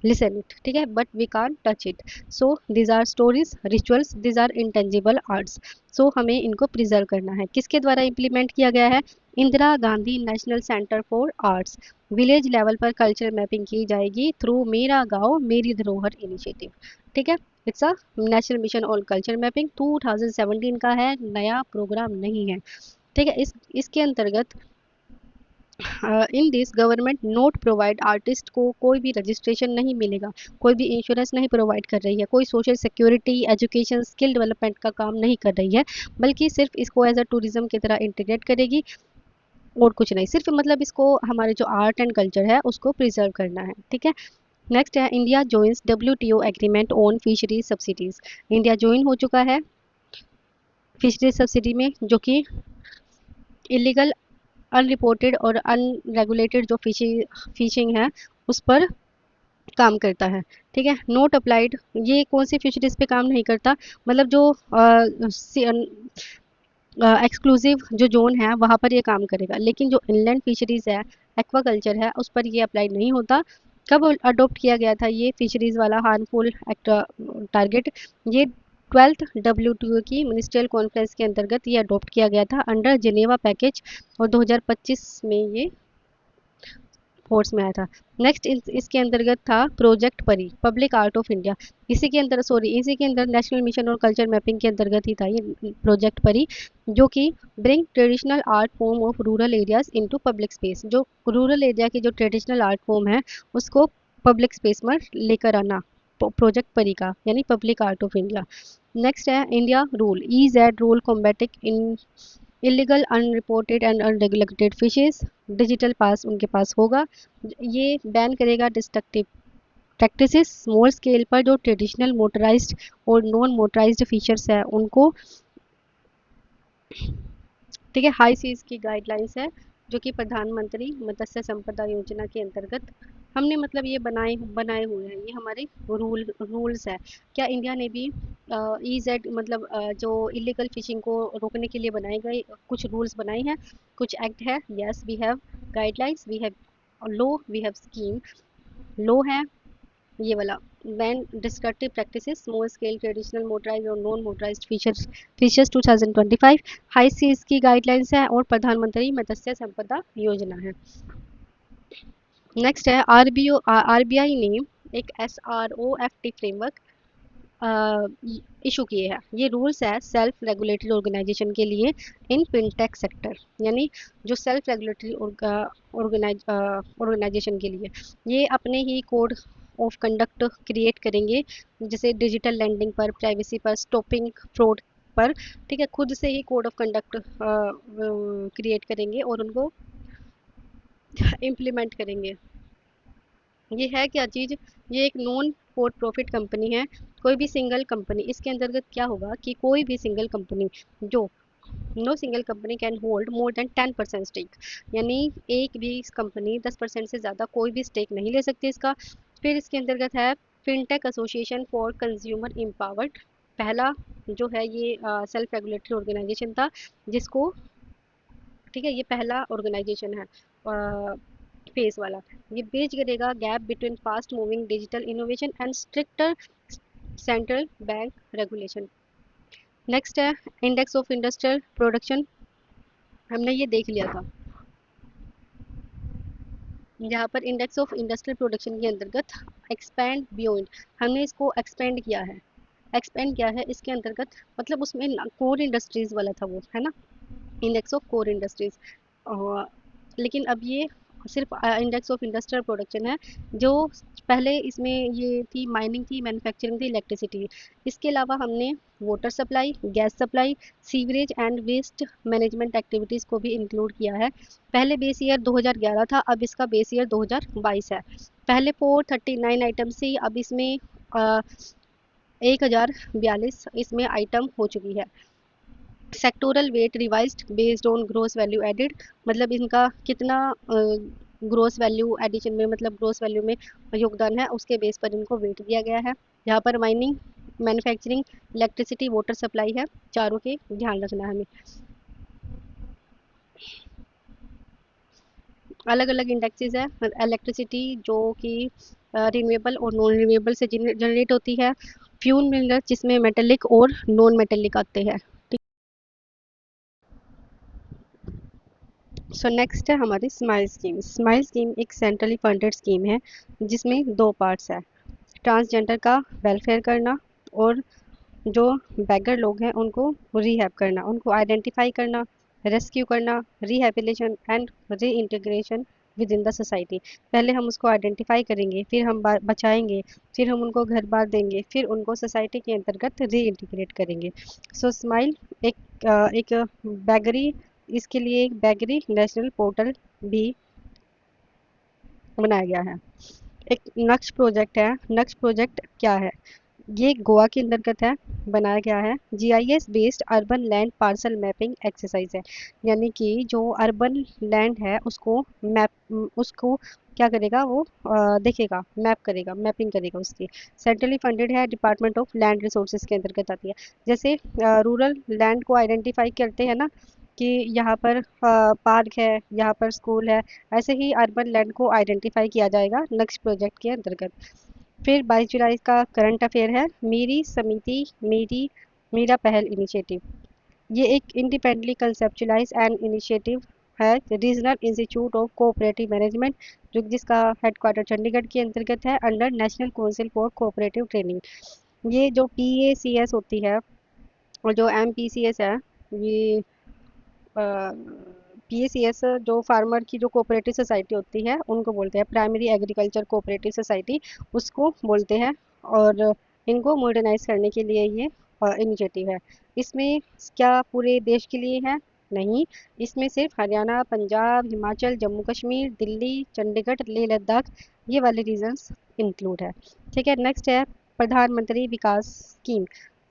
listen it. ठीक है, but we can't touch it. So these are stories, rituals, these are intangible arts. So हमें इनको प्रिजर्व करना है। किसके द्वारा इम्प्लीमेंट किया गया है? Indira Gandhi national centre for arts. Village level पर कल्चर मैपिंग की जाएगी थ्रू मेरा गांव मेरी धरोहर इनिशिएटिव। ठीक है, it's a national mission on culture mapping, 2017 का है, नया प्रोग्राम नहीं है। ठीक है, इस इसके अंतर्गत in this government note provide, artist को कोई भी रजिस्ट्रेशन नहीं मिलेगा, कोई भी इंश्योरेंस नहीं प्रोवाइड कर रही है, कोई social security, education, skill development का काम नहीं कर रही है, बल्कि सिर्फ इसको एज अ टूरिज्म की तरह इंटीग्रेट करेगी और कुछ नहीं। सिर्फ मतलब इसको हमारे जो आर्ट एंड कल्चर है उसको प्रिजर्व करना है। ठीक है, नेक्स्ट है India joins WTO agreement on fisheries subsidies. India join हो चुका है फिशरीज सब्सिडी में, जो कि इलीगल अनरिपोर्टेड और अनरेगुलेटेड जो फिशिंग है उस पर काम करता है। ठीक है, नोट अप्लाइड, ये कौन सी फिशरीज पे काम नहीं करता, मतलब जो एक्सक्लूसिव जो जोन है वहाँ पर ये काम करेगा, लेकिन जो इनलैंड फिशरीज है, एक्वाकल्चर है, उस पर ये अप्लाई नहीं होता। कब अडॉप्ट किया गया था ये फिशरीज वाला हार्मफुल एक्ट टारगेट? ये 12th WTO की मिनिस्ट्रियल कॉन्फ्रेंस के अंतर्गत ये अडॉप्ट किया गया था अंडर जिनेवा पैकेज, और 2025 में ये फोर्स में आया था। नेक्स्ट इसके अंतर्गत था प्रोजेक्ट परी, पब्लिक आर्ट ऑफ इंडिया। इसी के अंदर नेशनल मिशन और कल्चर मैपिंग के अंतर्गत ही था ये प्रोजेक्ट परी, जो कि bring traditional art form of rural areas into public space, जो रूरल एरिया की जो ट्रेडिशनल आर्ट फॉर्म है उसको पब्लिक स्पेस में लेकर आना, प्रोजेक्ट परी का, यानी public art of India. Next है India rule, EZ rule combating in illegal unreported and unregulated fishes. Digital pass उनके पास होगा, ये बैन करेगा डिस्ट्रक्टिव प्रैक्टिसेस स्मॉल स्केल पर, जो ट्रेडिशनल मोटराइज्ड और नॉन मोटराइज्ड फिशर्स है उनको। ठीक है, हाई सीज की गाइडलाइंस है जो कि प्रधानमंत्री मत्स्य संपदा योजना के अंतर्गत हमने मतलब ये बनाए बनाए हुए हैं, ये हमारे रूल्स है। क्या इंडिया ने भी EZ मतलब जो इलीगल फिशिंग को रोकने के लिए बनाए गए कुछ रूल्स बनाए हैं, कुछ एक्ट है? Yes, we have guidelines, we have law, we have scheme. Law है ये वाला, ban destructive practices small scale traditional motorise और non motorised fishers fishers 2025। High seas की गाइडलाइंस है और प्रधानमंत्री मत्स्य संपदा योजना है। नेक्स्ट है RBI ने एक SROFT फ्रेमवर्क इशू किए हैं। ये रूल्स है सेल्फ रेगुलेटरी ऑर्गेनाइजेशन के लिए इन फिनटेक सेक्टर, यानी जो सेल्फ रेगुलेटरी ऑर्गेनाइजेशन के लिए ये अपने ही कोड ऑफ कंडक्ट क्रिएट करेंगे, जैसे डिजिटल लैंडिंग पर, प्राइवेसी पर, स्टॉपिंग फ्रॉड पर। ठीक है, खुद से ही कोड ऑफ कंडक्ट क्रिएट करेंगे और उनको इम्प्लीमेंट करेंगे। ये है क्या चीज़? ये एक नॉन फॉर प्रॉफिट कंपनी है। कोई भी सिंगल कंपनी इसके अंतर्गत क्या होगा कि कोई भी सिंगल कंपनी जो no single company can hold more than 10% stake, यानी एक भी कंपनी 10% से ज़्यादा कोई भी स्टेक नहीं ले सकती इसका। फिर इसके अंतर्गत है fintech association for consumer empowered, पहला जो है ये सेल्फ रेगुलेटरी ऑर्गेनाइजेशन था जिसको, ठीक है, ये पहला ऑर्गेनाइजेशन है फेस वाला। ये ब्रिज करेगा gap between fast moving digital innovation and stricter central bank regulation. Next है इंडेक्स ऑफ इंडस्ट्रियल प्रोडक्शन, हमने ये देख लिया था। यहाँ पर इंडेक्स ऑफ इंडस्ट्रियल प्रोडक्शन के अंतर्गत एक्सपैंड बियॉन्ड, हमने इसको एक्सपेंड किया है। एक्सपेंड किया है इसके अंतर्गत, मतलब उसमें कोर इंडस्ट्रीज वाला था वो, है ना, इंडेक्स ऑफ कोर इंडस्ट्रीज। लेकिन अब ये सिर्फ इंडेक्स ऑफ इंडस्ट्रियल प्रोडक्शन है। जो पहले इसमें ये थी माइनिंग थी, मैन्युफैक्चरिंग थी, इलेक्ट्रिसिटी। इसके अलावा हमने water supply, gas supply, sewerage and waste management activities को भी इंक्लूड किया है। पहले बेस ईयर 2011 था, अब इसका बेस ईयर 2022 है। पहले 439 आइटम से अब इसमें 1042 इसमें आइटम हो चुकी है। Sectoral weight revised based on gross value added, मतलब इनका कितना ग्रोस वैल्यू एडिशन में, मतलब ग्रोस वैल्यू में योगदान है, उसके बेस पर इनको वेट दिया गया है। यहाँ पर mining, manufacturing, electricity, water supply है, चारों के ध्यान रखना है हमें। अलग अलग इंडेक्सेस है। इलेक्ट्रिसिटी जो कि रिन्यूएबल और नॉन रिन्यूएबल से जनरेट होती है। फ्यूल मिनरल्स जिसमें मेटेलिक और नॉन मेटेलिक आते हैं। सो नेक्स्ट है हमारी स्माइल स्कीम। स्माइल स्कीम एक सेंट्रली फंडेड स्कीम है जिसमें दो पार्ट्स है, ट्रांसजेंडर का वेलफेयर करना और जो बैगर लोग हैं उनको रिहैब करना, उनको आइडेंटिफाई करना, रेस्क्यू करना, rehabilitation and re integration with in the society. पहले हम उसको आइडेंटिफाई करेंगे, फिर हम बचाएंगे, फिर हम उनको घर बार देंगे, फिर उनको सोसाइटी के अंतर्गत री इंटीग्रेट करेंगे। सो स्माइल एक बैगरी, इसके लिए एक बैगरी नेशनल पोर्टल भी बनाया गया है। एक नक्श प्रोजेक्ट है। नक्श प्रोजेक्ट क्या है? ये गोवा के अंतर्गत है, बनाया गया है। GIS based urban land parcel mapping exercise है, यानी कि जो अर्बन लैंड है उसको उसको क्या करेगा वो, देखेगा, मैप करेगा, मैपिंग करेगा उसकी। सेंट्रली फंडेड है, डिपार्टमेंट ऑफ लैंड रिसोर्सेज के अंतर्गत आती है। जैसे रूरल लैंड को आइडेंटिफाई करते हैं ना, कि यहाँ पर पार्क है, यहाँ पर स्कूल है, ऐसे ही अर्बन लैंड को आइडेंटिफाई किया जाएगा नेक्स्ट प्रोजेक्ट के अंतर्गत। फिर 22 जुलाई का करंट अफेयर है, मेरी समिति मेरी मेरा पहल इनिशिएटिव। ये एक इंडिपेंडेंटली कंसेप्चुलाइज एंड इनिशिएटिव है, regional institute of cooperative management, जो जिसका हेडक्वार्टर चंडीगढ़ के अंतर्गत है, under national council for cooperative training. ये जो PACS होती है और जो MPCS है, ये PACS जो फार्मर की जो कोऑपरेटिव सोसाइटी होती है उनको बोलते हैं, प्राइमरी एग्रीकल्चर कोऑपरेटिव सोसाइटी उसको बोलते हैं। और इनको मॉडर्नाइज करने के लिए ये इनिशिएटिव है। इसमें क्या पूरे देश के लिए है? नहीं, इसमें सिर्फ हरियाणा, पंजाब, हिमाचल, जम्मू कश्मीर, दिल्ली, चंडीगढ़, लेह लद्दाख, ये वाले रीजन्स इंक्लूड है। ठीक है, नेक्स्ट है Pradhan Mantri Vikas scheme,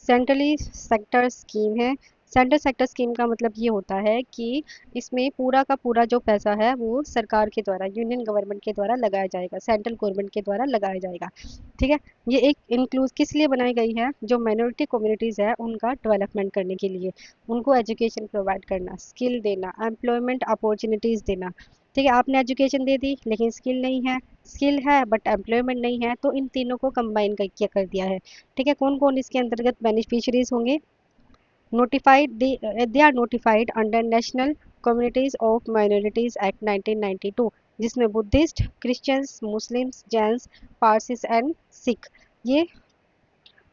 centrally sector scheme है। सेंट्रल सेक्टर स्कीम का मतलब ये होता है कि इसमें पूरा का पूरा जो पैसा है वो सरकार के द्वारा, यूनियन गवर्नमेंट के द्वारा लगाया जाएगा, सेंट्रल गवर्नमेंट के द्वारा लगाया जाएगा। ठीक है, ये एक इंक्लूज किस लिए बनाई गई है? जो माइनॉरिटी कम्युनिटीज़ है उनका डेवलपमेंट करने के लिए, उनको एजुकेशन प्रोवाइड करना, स्किल देना, एम्प्लॉयमेंट अपॉर्चुनिटीज़ देना। ठीक है, आपने एजुकेशन दे दी लेकिन स्किल नहीं है, स्किल है बट एम्प्लॉयमेंट नहीं है, तो इन तीनों को कंबाइन कर दिया है। ठीक है, कौन कौन इसके अंतर्गत बेनिफिशरीज होंगे? notified they are notified under National Communities of Minorities Act 1992, जिसमें Buddhist, Christians, Muslims, Jains, पारसीस and Sikh, ये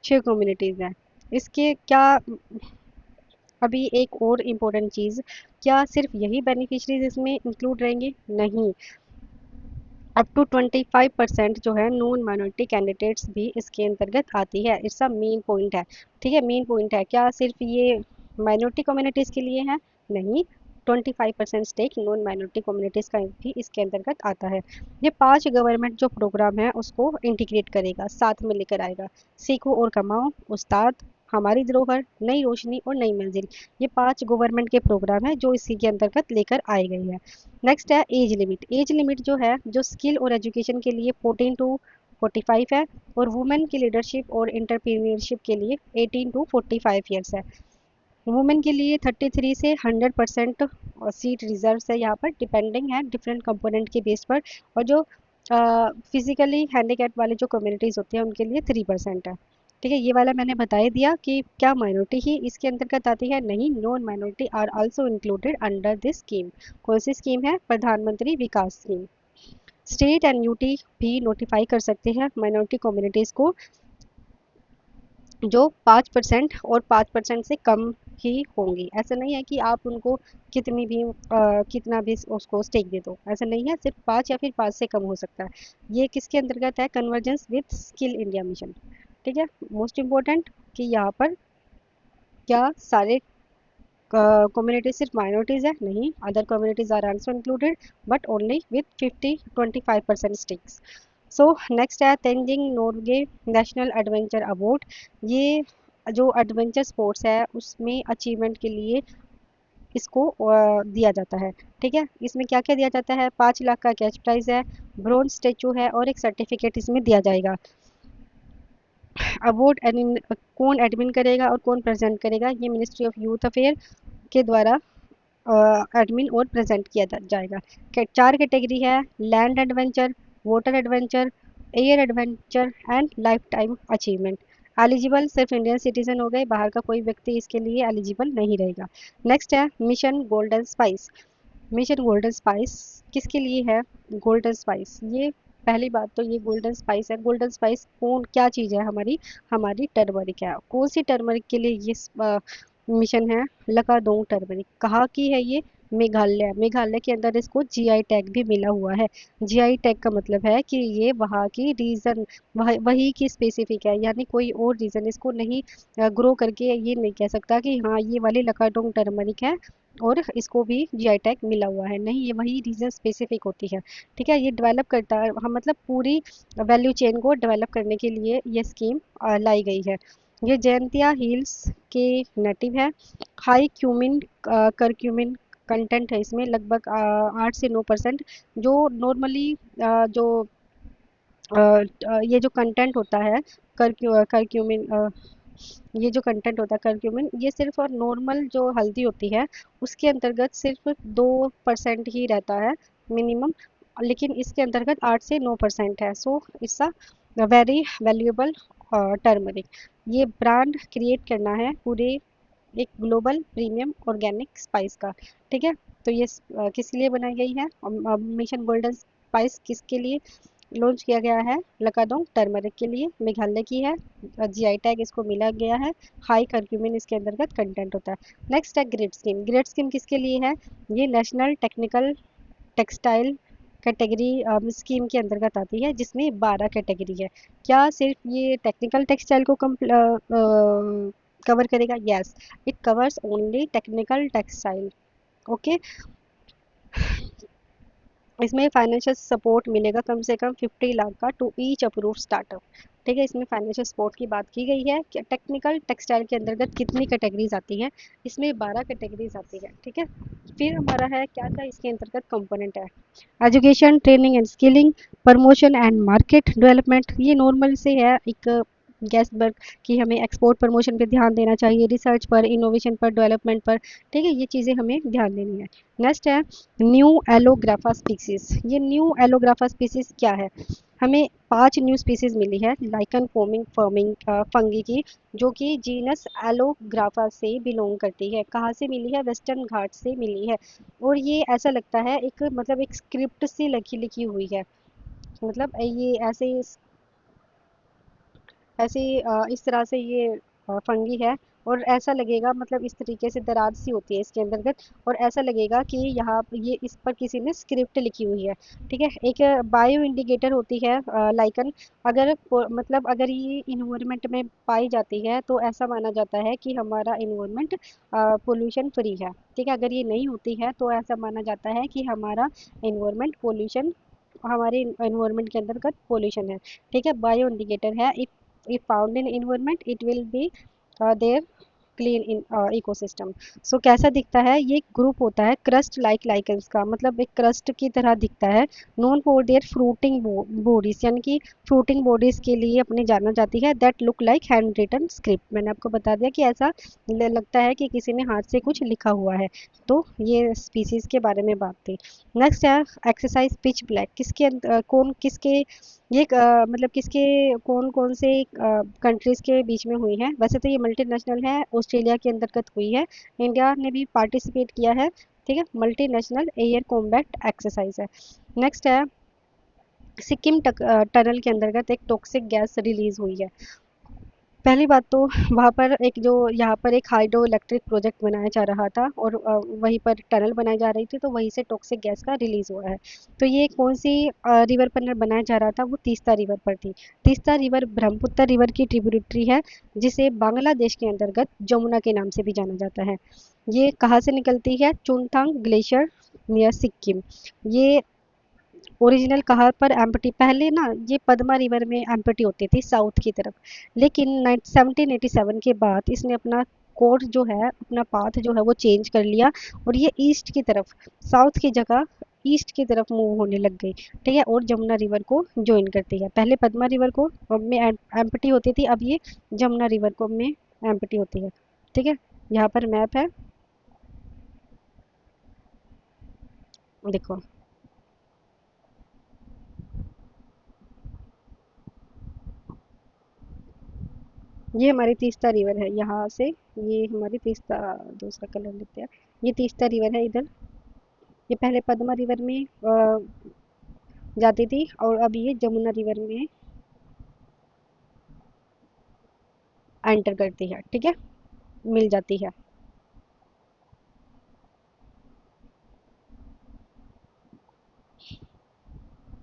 6 कम्युनिटीज़ हैं। इसके क्या, अभी एक और इम्पोर्टेंट चीज़, क्या सिर्फ यही बेनिफिशरीज इसमें इंक्लूड रहेंगे? नहीं, अप टू 25% जो है नॉन माइनॉरिटी कैंडिडेट्स भी इसके अंतर्गत आती है। इट्स अ मेन पॉइंट है। ठीक है, मेन पॉइंट है, क्या सिर्फ ये माइनॉरिटी कम्युनिटीज़ के लिए है? नहीं, 25% स्टेक नॉन माइनॉरिटी कम्युनिटीज़ का भी इसके अंतर्गत आता है। ये 5 गवर्नमेंट जो प्रोग्राम है उसको इंटीग्रेट करेगा, साथ में लेकर आएगा। सीखो और कमाओ, उस्ताद, हमारी धरोहर, नई रोशनी और नई मंजिल, ये 5 गवर्नमेंट के प्रोग्राम है जो इसी के अंतर्गत लेकर आई गई है। नेक्स्ट है एज लिमिट। एज लिमिट जो है, जो स्किल और एजुकेशन के लिए 14 टू 45 है, और वुमेन की लीडरशिप और इंटरप्रीनियरशिप के लिए 18 टू 45 ईयर्स है। वुमेन के लिए 33 से 100% सीट रिजर्व है यहाँ पर, डिपेंडिंग है डिफरेंट कंपोनेंट के बेस पर। और जो फिजिकली हैंडीकैप वाले जो कम्युनिटीज़ होते हैं उनके लिए 3% है। ठीक है, ये वाला मैंने बता ही दिया कि क्या माइनॉरिटी ही इसके अंतर्गत आती है? नहीं, non minority are also included under this scheme. कौन सी स्कीम है? Pradhan Mantri Vikas scheme. State and UT भी नोटिफाई कर सकते हैं माइनॉरिटी कम्युनिटीज़ को, जो 5% और 5% से कम ही होंगी। ऐसा नहीं है कि आप उनको कितना भी उसको स्टेक दे दो, ऐसा नहीं है, सिर्फ 5 या फिर 5 से कम हो सकता है। ये किसके अंतर्गत है? Convergence with skill India mission. ठीक है, मोस्ट इम्पोर्टेंट कि यहाँ पर क्या सारे कम्युनिटी सिर्फ माइनॉरिटीज़ है? नहीं, other communities are also included, but only with 25% stakes. So next है Tenzing Norgay national adventure award. ये जो एडवेंचर स्पोर्ट्स है उसमें अचीवमेंट के लिए इसको दिया जाता है। ठीक है, इसमें क्या क्या दिया जाता है? 5 लाख का कैश प्राइज है, ब्रोंज स्टेचू है और एक सर्टिफिकेट इसमें दिया जाएगा। अवार्ड कौन एडमिन करेगा और कौन प्रेजेंट करेगा? ये मिनिस्ट्री ऑफ यूथ अफेयर के द्वारा एडमिन और प्रेजेंट किया जाएगा। 4 कैटेगरी है, land adventure, water adventure, air adventure and life time achievement. Eligible सिर्फ इंडियन सिटीजन हो गए, बाहर का कोई व्यक्ति इसके लिए एलिजिबल नहीं रहेगा। नेक्स्ट है mission golden spice. Mission golden spice किसके लिए है? गोल्डन स्पाइस, ये पहली बात तो ये गोल्डन स्पाइस है। गोल्डन स्पाइस कौन, क्या चीज़ है हमारी? हमारी टर्मरिक है। कौन सी टर्मरिक के लिए ये मिशन है? लकाडोंग टर्मरिक। कहाँ की है ये? मेघालय, मेघालय के अंदर इसको जीआई टैग भी मिला हुआ है। जीआई टैग का मतलब है कि ये वहाँ की रीजन, वही की स्पेसिफिक है, यानी कोई और रीजन इसको नहीं ग्रो करके ये नहीं कह सकता कि हाँ ये वाली लकाडोंग टर्मरिक है और इसको भी जीआई टैग मिला हुआ है, नहीं, ये वही रीजन स्पेसिफिक होती है। ठीक है, ये डेवलप करता है, हम मतलब पूरी वैल्यू चेन को डेवलप करने के लिए ये स्कीम लाई गई है। ये जयंतिया हिल्स के नेटिव है। हाई क्यूमिन करक्यूमिन कंटेंट है इसमें, लगभग 8 से 9%। जो नॉर्मली जो ये जो कंटेंट होता है करक्यूमिन, ये जो कंटेंट होता है करक्यूमिन, ये सिर्फ और नॉर्मल जो हल्दी होती है उसके अंतर्गत सिर्फ 2% ही रहता है मिनिमम, लेकिन इसके अंतर्गत 8 से 9% है। So it's a very valuable turmeric. ये ब्रांड क्रिएट करना है पूरे एक ग्लोबल प्रीमियम ऑर्गेनिक स्पाइस का। ठीक है, तो ये किसके लिए बनाई गई है? मिशन गोल्डन स्पाइस किसके लिए लॉन्च किया गया है? लकाडोंग टर्मरिक के लिए, मेघालय की है, जीआई टैग इसको मिला गया है, हाई कर्क्यूमिन इसके अंतर्गत कंटेंट होता है। नेक्स्ट है ग्रेड स्कीम। ग्रेड स्कीम किसके लिए है? ये national technical textile category scheme के अंतर्गत आती है, जिसमें 12 कैटेगरी है। क्या सिर्फ ये टेक्निकल टेक्सटाइल को कवर करेगा? Yes, it covers only technical textile. Okay, इसमें फाइनेंशियल सपोर्ट मिलेगा कम से कम 50 लाख का टू ईच अप्रूव स्टार्टअप। ठीक है, इसमें फाइनेंशियल सपोर्ट की बात की गई है कि टेक्निकल टेक्सटाइल के अंतर्गत कितनी कैटेगरीज आती हैं, इसमें 12 कैटेगरीज आती है। ठीक है, फिर हमारा है क्या क्या इसके अंतर्गत कंपोनेंट है? Education, training and skilling, promotion and market development, ये नॉर्मल से है एक गैस बर्ग कि हमें एक्सपोर्ट प्रमोशन पे ध्यान देना चाहिए, रिसर्च पर, इनोवेशन पर, डेवलपमेंट पर। ठीक है, ये चीज़ें हमें ध्यान देनी है। नेक्स्ट है न्यू एलोग्राफा स्पीसीज। ये न्यू एलोग्राफा स्पीसीज क्या है? हमें 5 न्यू स्पीसीज मिली है लाइकन फोमिंग फर्मिंग फंगी की, जो कि जीनस एलोग्राफा से बिलोंग करती है। कहाँ से मिली है? वेस्टर्न घाट से मिली है। और ये ऐसा लगता है एक मतलब एक स्क्रिप्ट सी लिखी लिखी हुई है, मतलब ये ऐसे ऐसे इस तरह से ये फंगी है, और ऐसा लगेगा मतलब इस तरीके से दराज सी होती है इसके अंतर्गत, और ऐसा लगेगा कि यहाँ ये इस पर किसी ने स्क्रिप्ट लिखी हुई है। ठीक है, एक बायो इंडिकेटर होती है लाइकन। अगर मतलब अगर ये इन्वायरमेंट में पाई जाती है तो ऐसा माना जाता है कि हमारा इन्वायरमेंट पोल्यूशन फ्री है। ठीक है, अगर ये नहीं होती है तो ऐसा माना जाता है कि हमारा इन्वायरमेंट पोल्यूशन, हमारे इन्वायरमेंट के अंतर्गत पोल्यूशन है। ठीक है, बायो इंडिकेटर है। if found in environment it will be there clean in ecosystem. So कैसा दिखता है? ये ग्रुप होता है क्रस्ट लाइक लाइकन्स का, मतलब एक क्रस्ट की तरह दिखता है। Known for their fruiting bodies, यानी कि फ्रूटिंग बॉडीज के लिए अपने जाना जाती है। That look like hand written script, मैंने आपको बता दिया कि ऐसा लगता है कि किसी ने हाथ से कुछ लिखा हुआ है। तो ये स्पीसीज के बारे में बात थी। नेक्स्ट है एक्सरसाइज पिच ब्लैक। कौन किसके ये मतलब किसके कौन कौन से कंट्रीज के बीच में हुई है? वैसे तो ये मल्टीनेशनल है, ऑस्ट्रेलिया के अंतर्गत हुई है, इंडिया ने भी पार्टिसिपेट किया है। ठीक है, मल्टीनेशनल एयर कॉम्बैट एक्सरसाइज है। नेक्स्ट है सिक्किम टनल के अंतर्गत एक टॉक्सिक गैस रिलीज हुई है। पहली बात तो वहाँ पर एक जो यहाँ पर एक हाइड्रो इलेक्ट्रिक प्रोजेक्ट बनाया जा रहा था, और वहीं पर टनल बनाई जा रही थी, तो वहीं से टॉक्सिक गैस का रिलीज हुआ है। तो ये कौन सी रिवर पर बनाया जा रहा था? वो तीस्ता रिवर पर थी। तीस्ता रिवर ब्रह्मपुत्र रिवर की ट्रिब्यूटरी है, जिसे बांग्लादेश के अंतर्गत जमुना के नाम से भी जाना जाता है। ये कहाँ से निकलती है? चुनथांग ग्लेशियर नियर सिक्किम। ये ओरिजिनल कहाँ पर एम्प्टी, पहले ना ये पद्मा रिवर में एम्प्टी होती थी साउथ की तरफ, लेकिन 1787 के बाद इसने अपना कोर्स जो है, अपना पाथ जो है वो चेंज कर लिया, और ये ईस्ट की तरफ, साउथ की जगह ईस्ट की तरफ मूव होने लग गई। ठीक है, और जमुना रिवर को ज्वाइन करती है। पहले पद्मा रिवर को में एम्प्टी होती थी, अब ये जमुना रिवर को में एम्प्टी होती है। ठीक है, यहाँ पर मैप है, देखो, ये हमारी तीस्ता रिवर है यहाँ से, ये हमारी तीस्ता, दूसरा कलर लेते हैं, ये तीस्ता रिवर है इधर। ये पहले पद्मा रिवर में जाती थी, और अब ये जमुना रिवर में एंटर करती है। ठीक है, मिल जाती है।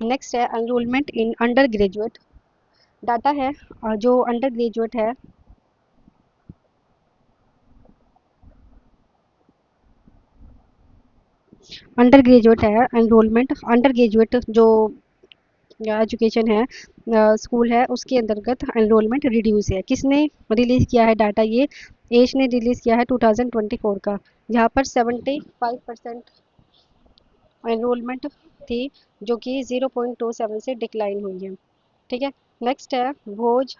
नेक्स्ट है enrolment in under graduate. Data है जो अंडर ग्रेजुएट है, अंडर ग्रेजुएट है एनरोलमेंट, अंडर ग्रेजुएट जो एजुकेशन है, स्कूल है, उसके अंतर्गत एनरोलमेंट रिड्यूस है। किसने रिलीज़ किया है डाटा ये? एज ने रिलीज़ किया है 2024 का, जहाँ पर 75% एनरोलमेंट थी, जो कि 0.27 से डिक्लाइन हुई है। ठीक है। नेक्स्ट है भोज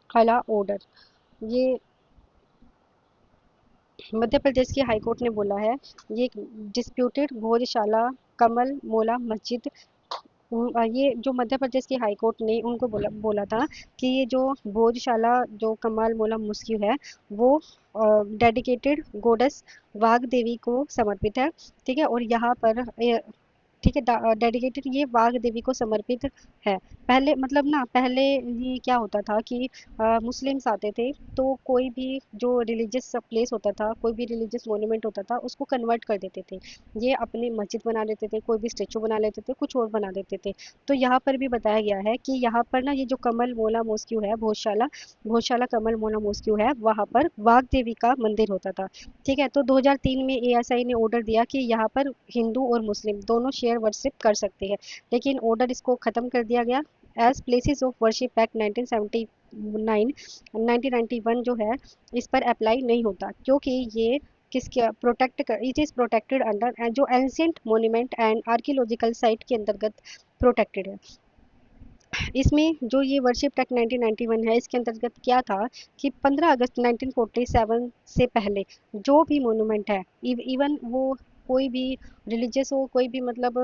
खला ऑर्डर। ये मध्य प्रदेश की हाई कोर्ट ने बोला है, ये डिस्प्यूटेड भोजशाला कमल मोला मस्जिद, ये जो मध्य प्रदेश की हाई कोर्ट ने उनको बोला बोला था कि ये जो भोजशाला जो कमाल मोला मुस्क्यू है, वो डेडिकेटेड गोडेस वाग देवी को समर्पित है। ठीक है। और यहाँ पर ठीक है, डेडिकेटेड ये वाघ देवी को समर्पित है। पहले मतलब ना, पहले ये क्या होता था कि मुस्लिम्स आते थे, तो कोई भी जो रिलीजियस प्लेस होता था, कोई भी रिलीजियस मोन्यूमेंट होता था, उसको कन्वर्ट कर देते थे। ये अपनी मस्जिद बना लेते थे, कोई भी स्टेचू बना लेते थे, कुछ और बना देते थे। तो यहाँ पर भी बताया गया है कि यहाँ पर ना ये जो कमल मोला मोस्क्यू है, भोजशाला कमल मोला मोस्क्यू है, वहाँ पर वाघ देवी का मंदिर होता था। ठीक है। तो 2003 में एएसआई ने ऑर्डर दिया कि यहाँ पर हिंदू और मुस्लिम दोनों शेयर वर्शिप कर सकते हैं, लेकिन ऑर्डर इसको ख़त्म कर दिया गया। As places of worship act 1979 1991 जो है, इस पर अप्लाई नहीं होता, क्योंकि ये किसके प्रोटेक्ट कर, इट इज़ प्रोटेक्टेड अंडर जो ancient monument and archaeological site के अंतर्गत प्रोटेक्टेड है। इसमें जो ये वर्शिप एक्ट 1991 है, इसके अंतर्गत क्या था कि 15 अगस्त 1947 से पहले जो भी मोनूमेंट है, इवन वो कोई भी रिलीजियस हो, कोई भी मतलब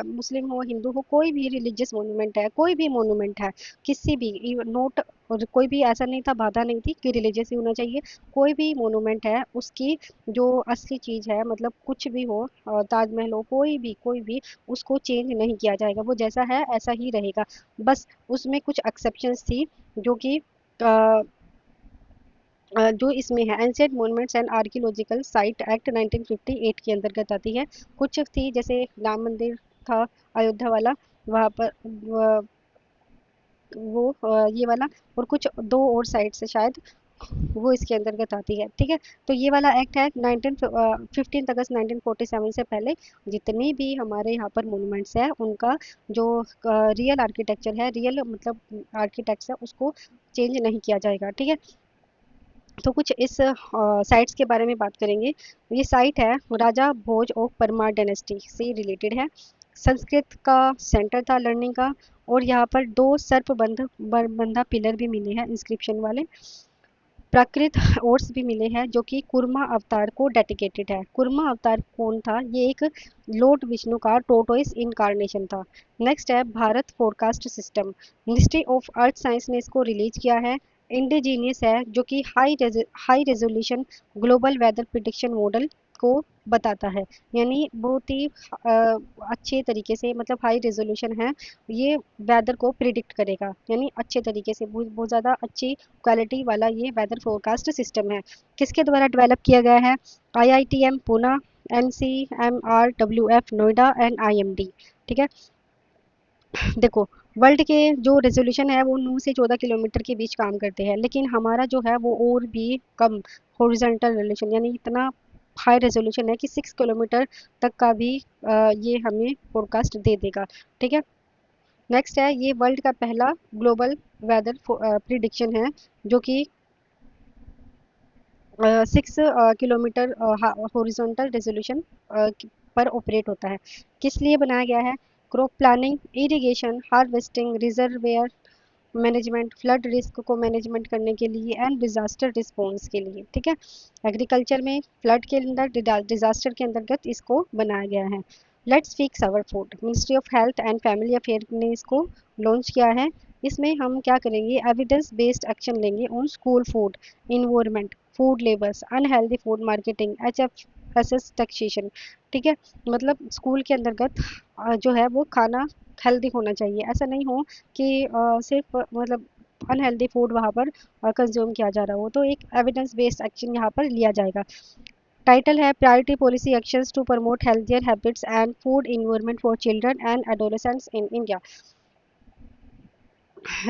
मुस्लिम हो, हिंदू हो, कोई भी रिलीजियस मोनूमेंट है, कोई भी मोनूमेंट है, किसी भी नोट, और कोई भी ऐसा नहीं था, बाधा नहीं थी कि रिलीजियस ही होना चाहिए। कोई भी मोनूमेंट है, उसकी जो असली चीज़ है, मतलब कुछ भी हो, ताजमहल हो, कोई भी उसको चेंज नहीं किया जाएगा, वो जैसा है ऐसा ही रहेगा। बस उसमें कुछ एक्सेप्शंस थी, जो कि जो इसमें है ancient monuments and archaeological site act 1958 के अंतर्गत आती है। कुछ थी, जैसे राम मंदिर था अयोध्या वाला, वहाँ पर वो ये वाला, और कुछ दो और साइड से शायद वो इसके अंतर्गत आती है। ठीक है। तो ये वाला एक्ट है 15 अगस्त 1947 से पहले जितनी भी हमारे यहाँ पर मोनूमेंट्स है, उनका जो रियल आर्किटेक्चर है, रियल मतलब आर्किटेक्ट है, उसको चेंज नहीं किया जाएगा। ठीक है। तो कुछ इस साइट्स के बारे में बात करेंगे। ये साइट है राजा भोज ऑफ परमार डायनेस्टी से रिलेटेड है। संस्कृत का सेंटर था लर्निंग का, और यहाँ पर दो बंधा पिलर भी मिले हैं इंस्क्रिप्शन वाले। प्राकृत ओट्स भी मिले हैं, जो कि कुर्मा अवतार को डेडिकेटेड है। कुर्मा अवतार कौन था? ये एक लॉर्ड विष्णु का टोटोइस इनकारनेशन था। नेक्स्ट है Bharat forecast system. Ministry of earth science ने इसको रिलीज किया है। इंडिजीनियस है, जो कि high resolution global weather prediction model को बताता है, यानी बहुत ही अच्छे तरीके से, मतलब हाई रेजोल्यूशन है, ये वेदर को प्रिडिक्ट करेगा, यानी अच्छे तरीके से, बहुत बहुत ज़्यादा अच्छी क्वालिटी वाला ये वेदर फोरकास्ट सिस्टम है। किसके द्वारा डेवलप किया गया है? IITM Pune, NCMRWF Noida and IMD. ठीक है। देखो, वर्ल्ड के जो रेजोल्यूशन है वो 9 से 14 किलोमीटर के बीच काम करते हैं, लेकिन हमारा जो है वो और भी कम, हॉरिजॉन्टल रेजोल्यूशन, यानी इतना हाई रेजोल्यूशन है कि 6 किलोमीटर तक का भी ये हमें फोरकास्ट दे देगा। ठीक है। नेक्स्ट है, ये वर्ल्ड का पहला ग्लोबल वेदर प्रिडिक्शन है, जो कि 6 किलोमीटर हॉरिजॉन्टल रेजोल्यूशन पर ऑपरेट होता है। किस लिए बनाया गया है? Crop planning, irrigation, harvesting, reservoir management, flood risk को मैनेजमेंट करने के लिए, एंड डिजास्टर रिस्पॉन्स के लिए। ठीक है। एग्रीकल्चर में फ्लड के अंदर, डिजास्टर के अंतर्गत इसको बनाया गया है। Let's fix our food. Ministry of health and family affair ने इसको लॉन्च किया है। इसमें हम क्या करेंगे? एविडेंस बेस्ड एक्शन लेंगे on school food, environment, food labels, unhealthy food marketing, HFSS taxation. ठीक है। मतलब स्कूल के अंतर्गत जो है वो खाना हेल्दी होना चाहिए, ऐसा नहीं हो कि सिर्फ मतलब अनहेल्दी फूड वहाँ पर कंज्यूम किया जा रहा हो, तो एक एविडेंस बेस्ड एक्शन यहाँ पर लिया जाएगा। टाइटल है priority policy actions to promote healthier habits and food environment for children and adolescents in India.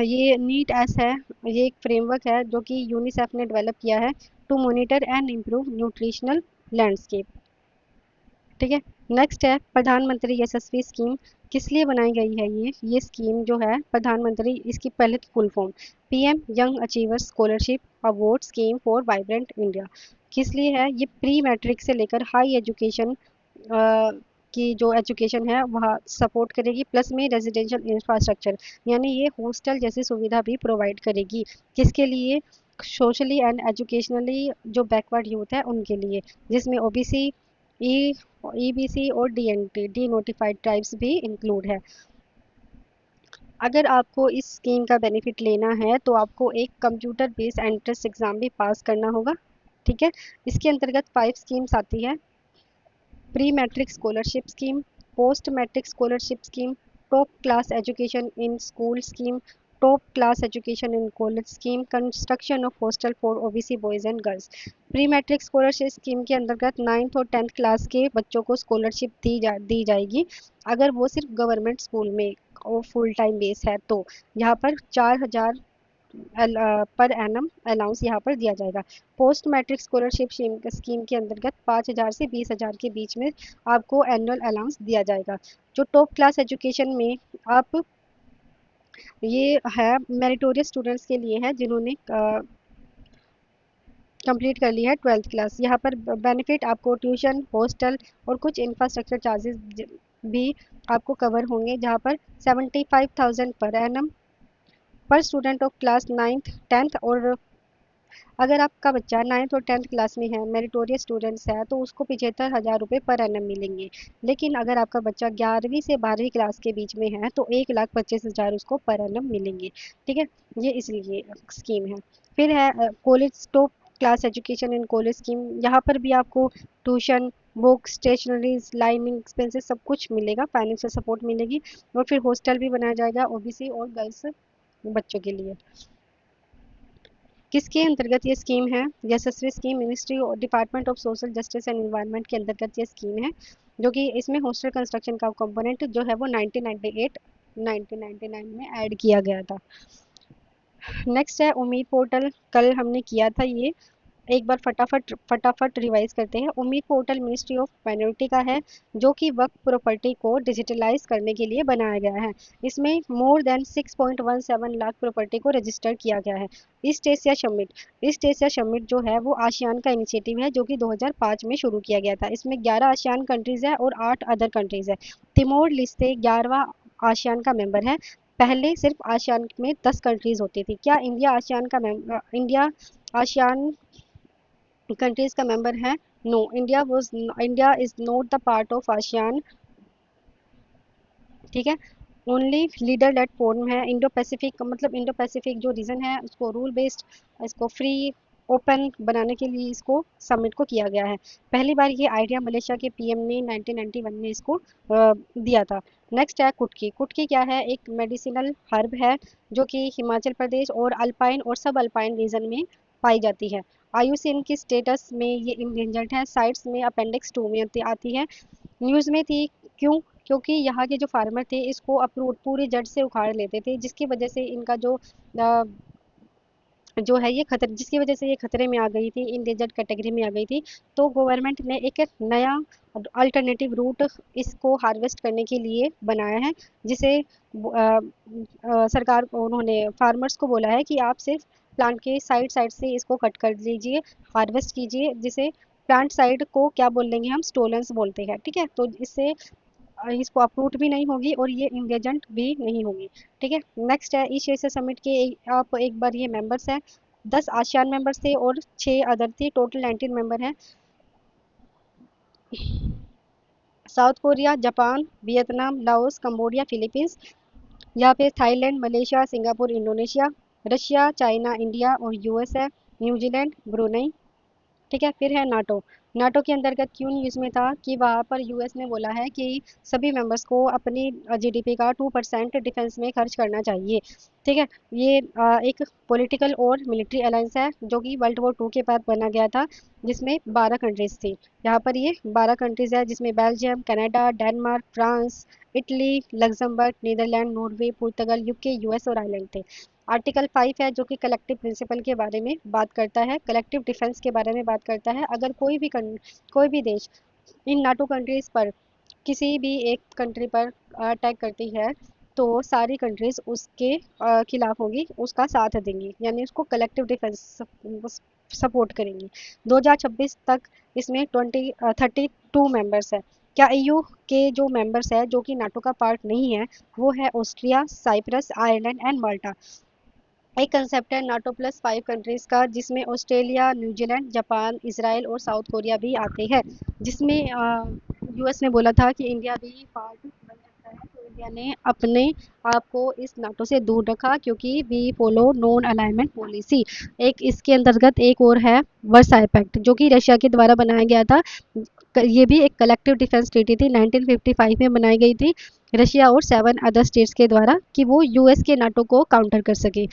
ये नीट एस है, ये एक फ्रेमवर्क है जो कि यूनिसेफ ने डेवलप किया है to monitor and improve nutritional landscape. ठीक है। नेक्स्ट है प्रधानमंत्री यशस्वी स्कीम। किस लिए बनाई गई है ये स्कीम जो है प्रधानमंत्री, इसकी पहले तो full form PM young achievers scholarship award scheme for vibrant India. किस लिए है ये? प्री मैट्रिक से लेकर हाई एजुकेशन की जो एजुकेशन है वह सपोर्ट करेगी, प्लस में रेजिडेंशियल इंफ्रास्ट्रक्चर यानी ये हॉस्टल जैसी सुविधा भी प्रोवाइड करेगी। किसके लिए? सोशली एंड एजुकेशनली जो बैकवर्ड यूथ है उनके लिए, जिसमें ओबीसी, ई ईबीसी और डीएनटी डी नोटिफाइड ट्राइब्स भी इंक्लूड है। अगर आपको इस स्कीम का बेनिफिट लेना है तो आपको एक कंप्यूटर बेस्ड एंट्रेंस एग्जाम भी पास करना होगा। ठीक है। इसके अंतर्गत 5 स्कीम्स आती है। Pre matric scholarship scheme, post matric scholarship scheme, top class education in school scheme, top class education in college scheme, construction of hostel for OBC boys and girls. Pre matric scholarship scheme के अंतर्गत 9th और 10th class के बच्चों को scholarship दी जाएगी अगर वो सिर्फ गवर्नमेंट स्कूल में और फुल टाइम बेस है तो। यहाँ पर 4,000 पर एनम अलाउंस यहाँ पर दिया जाएगा। पोस्ट मैट्रिक स्कॉलरशिप स्कीम के अंतर्गत 5,000 से 20,000 के बीच में आपको एनुअल अलाउंस दिया जाएगा। जो टॉप क्लास एजुकेशन में आप, ये है मेरिटोरियस स्टूडेंट्स के लिए है जिन्होंने कंप्लीट कर ली है 12th क्लास। यहाँ पर बेनिफिट आपको ट्यूशन, हॉस्टल और कुछ इंफ्रास्ट्रक्चर चार्जेस भी आपको कवर होंगे, जहाँ पर 75,000 पर एनम पर student of class 9th 10th। और अगर आपका बच्चा 9th और 10th क्लास में है, मेरिटोरियस स्टूडेंट्स है, तो उसको 75,000 रुपये पर एनम मिलेंगे। लेकिन अगर आपका बच्चा 11वीं से 12वीं क्लास के बीच में है तो 1,25,000 उसको पर एनम मिलेंगे। ठीक है। ये इसलिए स्कीम है। फिर है college top class education in college scheme. यहाँ पर भी आपको tuition, book, stationeries, lining expenses सब कुछ मिलेगा, फाइनेंशियल सपोर्ट मिलेगी। और फिर हॉस्टल भी बनाया जाएगा ओबीसी और गर्ल्स बच्चों के लिए। किसके अंतर्गत ये स्कीम है? यशस्वी स्कीम मिनिस्ट्री और department of social justice and environment के अंतर्गत ये स्कीम है, जो कि इसमें हॉस्टल कंस्ट्रक्शन का कंपोनेंट जो है वो 1998 1999 में ऐड किया गया था। नेक्स्ट है उम्मीद पोर्टल। कल हमने किया था ये, एक बार फटाफट फटाफट रिवाइज करते हैं। उम्मीद पोर्टल मिनिस्ट्री ऑफ माइनॉरिटी का है, जो कि वक्फ प्रॉपर्टी को डिजिटलाइज करने के लिए बनाया गया है। इसमें मोर देन 6.17 लाख प्रॉपर्टी को रजिस्टर किया गया है। East Asia summit, east Asia summit जो है वो आसियान का इनिशिएटिव है, जो कि 2005 में शुरू किया गया था। इसमें 11 आसियान कंट्रीज है और 8 अदर कंट्रीज है। तिमोर लिस्ते 11वां आसियान का मेंबर है। पहले सिर्फ आसियान में 10 कंट्रीज होती थी। क्या इंडिया आसियान का इंडिया आसियान कंट्रीज का मेंबर है? No, India is not the part of ASEAN. ठीक है। ओनली लीडर लेड फोरम है। इंडो पैसिफिक, मतलब इंडो पैसिफिक जो रीजन है उसको रूल बेस्ड, इसको फ्री ओपन बनाने के लिए इसको समिट को किया गया है। पहली बार ये आइडिया मलेशिया के पीएम ने 1991 में इसको दिया था। नेक्स्ट है कुटकी। कुटकी क्या है? एक मेडिसिनल हर्ब है, जो कि हिमाचल प्रदेश और अल्पाइन और सब अल्पाइन रीजन में पाई जाती है। आयुसीएन की स्टेटस में ये इंडेंजर्ड है। साइट्स में अपेंडिक्स 2 में आती है। न्यूज़ में थी। क्यों? क्योंकि यहाँ के जो फार्मर थे इसको अप्रूट पूरी जड़ से उखाड़ लेते थे, जिसकी वजह से इनका जो है ये खतरे, जिसकी वजह से ये खतरे में आ गई थी, इंडेंजर्ड कैटेगरी में आ गई थी। तो गवर्नमेंट ने एक नया अल्टरनेटिव रूट इसको हार्वेस्ट करने के लिए बनाया है, जिसे सरकार उन्होंने फार्मर्स को बोला है कि आप सिर्फ प्लांट के साइड साइड से इसको कट कर लीजिए, हार्वेस्ट कीजिए, जिसे प्लांट साइड को क्या बोल देंगे हम? स्टोलेंस बोलते हैं। ठीक है। तो इससे इसको अप्रूट भी नहीं होगी और ये इंगेजेंट भी नहीं होगी। ठीक है। नेक्स्ट है ईस्ट एशिया समिट के आप एक बार ये मेंबर्स हैं। 10 आसियान मेंबर्स थे और 6 अदर थे, टोटल 19 मेंबर हैं। South Korea, Japan, Vietnam, Laos, Cambodia, Philippines. यहाँ पे Thailand, Malaysia, Singapore, Indonesia, Russia, China, India और यूएस है। New Zealand, Brunei. ठीक है। फिर है नाटो। नाटो के अंतर्गत क्यों न्यूज़ में था कि वहाँ पर यूएस ने बोला है कि सभी मेंबर्स को अपनी जीडीपी का 2% डिफेंस में खर्च करना चाहिए। ठीक है। ये एक पॉलिटिकल और मिलिट्री अलायंस है जो कि वर्ल्ड वॉर 2 के बाद बना गया था, जिसमें 12 कंट्रीज थी। यहाँ पर ये 12 कंट्रीज है जिसमें Belgium, Canada, Denmark, France, Italy, Luxembourg, Netherland, Norway, पुर्तगाल, यूके, यूएस और आयरलैंड थे। आर्टिकल 5 है जो कि कलेक्टिव प्रिंसिपल के बारे में बात करता है, कलेक्टिव डिफेंस के बारे में बात करता है। अगर कोई भी देश इन नाटो कंट्रीज पर किसी भी एक कंट्री पर अटैक करती है तो सारी कंट्रीज उसके खिलाफ होगी, उसका साथ देंगी, यानी उसको कलेक्टिव डिफेंस सपोर्ट करेंगी। 2026 तक इसमें 32 मेंबर्स है। क्या ईयू के जो मेंबर्स है जो कि नाटो का पार्ट नहीं है, वो है ऑस्ट्रिया, साइप्रस, आयरलैंड एंड माल्टा। एक कंसेप्ट है नाटो प्लस 5 कंट्रीज का, जिसमें ऑस्ट्रेलिया, न्यूजीलैंड, जापान, इसराइल और साउथ कोरिया भी आते हैं, जिसमें यूएस ने बोला था कि इंडिया भी पार्ट बन सकता है, तो इंडिया ने अपने आप को इस नाटो से दूर रखा क्योंकि we follow non alignment policy. एक इसके अंतर्गत एक और है वर्साई पैक्ट जो कि रशिया के द्वारा बनाया गया था। ये भी एक कलेक्टिव डिफेंस ट्रीटी थी, 1955 में बनाई गई थी रशिया और 7 अदर स्टेट्स के द्वारा, कि वो यूएस के नाटो को काउंटर कर सके।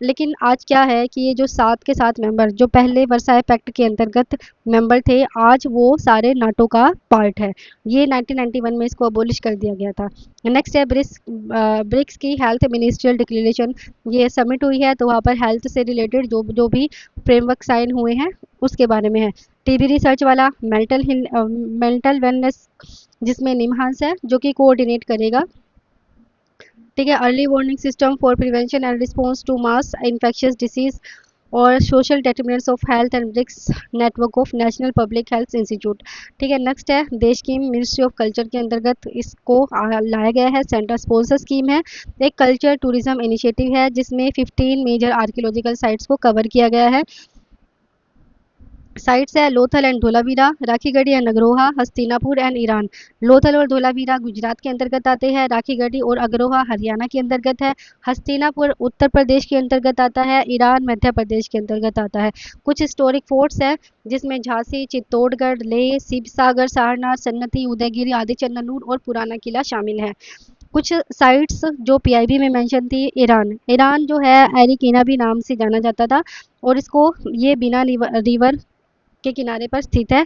लेकिन आज क्या है कि ये जो 7 के 7 मेंबर जो पहले वर्साई पैक्ट के अंतर्गत मेंबर थे, आज वो सारे नाटो का पार्ट है। ये 1991 में इसको अबोलिश कर दिया गया था। नेक्स्ट है ब्रिक्स की हेल्थ मिनिस्ट्रियल डिक्लेरेशन। ये समिट हुई है तो वहाँ पर हेल्थ से रिलेटेड जो जो भी फ्रेमवर्क साइन हुए हैं उसके बारे में है। टीबी रिसर्च वाला, मेंटल वेलनेस जिसमें निमहांस है जो कि कोऑर्डिनेट करेगा। ठीक है। Early warning system for prevention and response to mass infectious disease और social determinants of health and BRICS network of national public health institute. ठीक है। नेक्स्ट है देश की मिनिस्ट्री ऑफ कल्चर के अंतर्गत इसको लाया गया है। सेंट्रल स्पॉन्सर स्कीम है। एक कल्चर टूरिज्म इनिशिएटिव है जिसमें 15 मेजर आर्कियोलॉजिकल साइट्स को कवर किया गया है। साइट्स है Lothal and Dholavira, Rakhigarhi and Agroha, Hastinapur and Iran. Lothal और धोलावीरा गुजरात के अंतर्गत आते हैं, राखीगढ़ी और अग्रोहा हरियाणा के अंतर्गत है, हस्तिनापुर उत्तर प्रदेश के अंतर्गत आता है, ईरान मध्य प्रदेश के अंतर्गत आता है। कुछ हिस्टोरिक फोर्ट्स है जिसमें झांसी, चित्तौड़गढ़, लेह, शिवसागर, सारनाथ, सन्नती, उदयगिरी, आदिचन्ननूर और पुराना किला शामिल है। कुछ साइट्स जो पीआईबी में मेंशन थी, ईरान ईरान जो है एरिकीना भी नाम से जाना जाता था, और इसको ये बिना रिवर के किनारे पर स्थित है।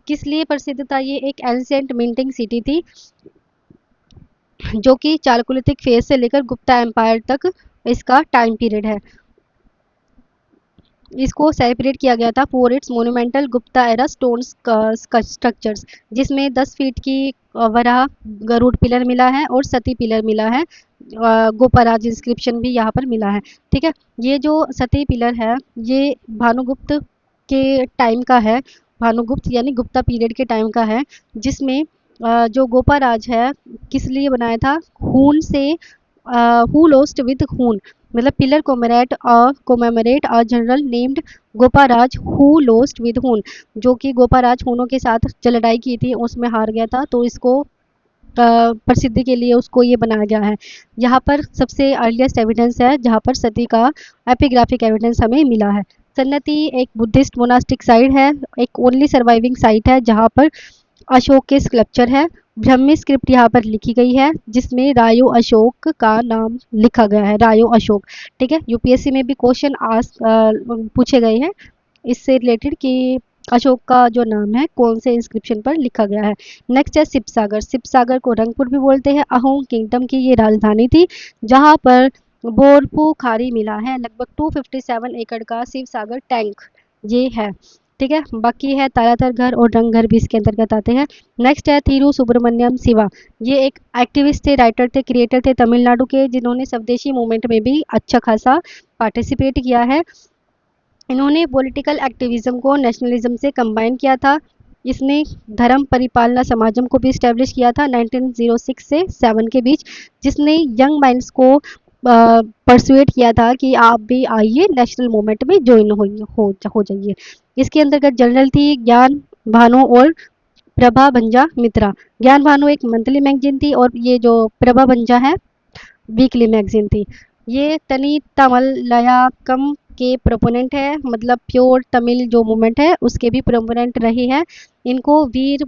किस लिए प्रसिद्ध था ये? एक एंशिएंट मिंटिंग सिटी थी जो कि चालकोलिथिक फेज से लेकर गुप्ता एम्पायर तक इसका टाइम पीरियड है। इसको सेलिब्रेट किया गया था for its monumental Gupta era stone structures, जिसमें 10 फीट की वराह गरुड़ पिलर मिला है और सती पिलर मिला है। गोपराज इंस्क्रिप्शन भी यहाँ पर मिला है। ठीक है। ये जो सती पिलर है ये भानुगुप्त के टाइम का है, भानुगुप्त यानी गुप्ता पीरियड के टाइम का है, जिसमें जो गोपाराज है किस लिए बनाया था? खून से, हु लोस्ट विद खून, मतलब pillar commemorate a general named Goparaja who lost with खून, जो कि गोपाराज खूनों के साथ जो लड़ाई की थी उसमें हार गया था, तो इसको प्रसिद्धि के लिए उसको ये बनाया गया है। यहाँ पर सबसे अर्लीस्ट एविडेंस है जहाँ पर सती का एपिग्राफिक एविडेंस हमें मिला है। सन्नति एक बुद्धिस्ट मोनास्टिक साइट है, एक ओनली सर्वाइविंग साइट है जहाँ पर अशोक के स्कल्पचर है। ब्रह्मी स्क्रिप्ट यहाँ पर लिखी गई है जिसमें रायो अशोक का नाम लिखा गया है, रायो अशोक। ठीक है। यूपीएससी में भी क्वेश्चन आज पूछे गए हैं इससे रिलेटेड कि अशोक का जो नाम है कौन से इंस्क्रिप्शन पर लिखा गया है। नेक्स्ट है शिवसागर। शिवसागर को रंगपुर भी बोलते हैं। अहोम किंगडम की ये राजधानी थी जहाँ पर बोरपू खारी मिला है। लगभग 257 एकड़ का शिवसागर टैंक ये है। ठीक है। बाकी है तारातर घर और रंगघर भी इसके अंतर्गत आते हैं। नेक्स्ट है थिरू सुब्रमण्यम शिवा। ये एक एक्टिविस्ट थे, राइटर थे, क्रिएटर थे तमिलनाडु के, जिन्होंने स्वदेशी मूवमेंट में भी अच्छा खासा पार्टिसिपेट किया है। इन्होंने पॉलिटिकल एक्टिविज्म को नेशनलिज्म से कंबाइन किया था। इसने धर्म परिपालना समाजम को भी इस्टेब्लिश किया था 1906 से 7 के बीच, जिसने यंग माइंड्स को परसुएट किया था कि आप भी आइए नेशनल मूवमेंट में ज्वाइन हो जाइए। इसके अंतर्गत जनरल थी ज्ञान भानु और प्रभा भंजा मित्रा। ज्ञान भानु एक मंथली मैगजीन थी और ये जो प्रभा भंजा है वीकली मैगजीन थी। ये तनी तमलयाकम के प्रोपोनेंट है, मतलब प्योर तमिल जो मूवमेंट है उसके भी प्रोपोनेंट रहे हैं। इनको वीर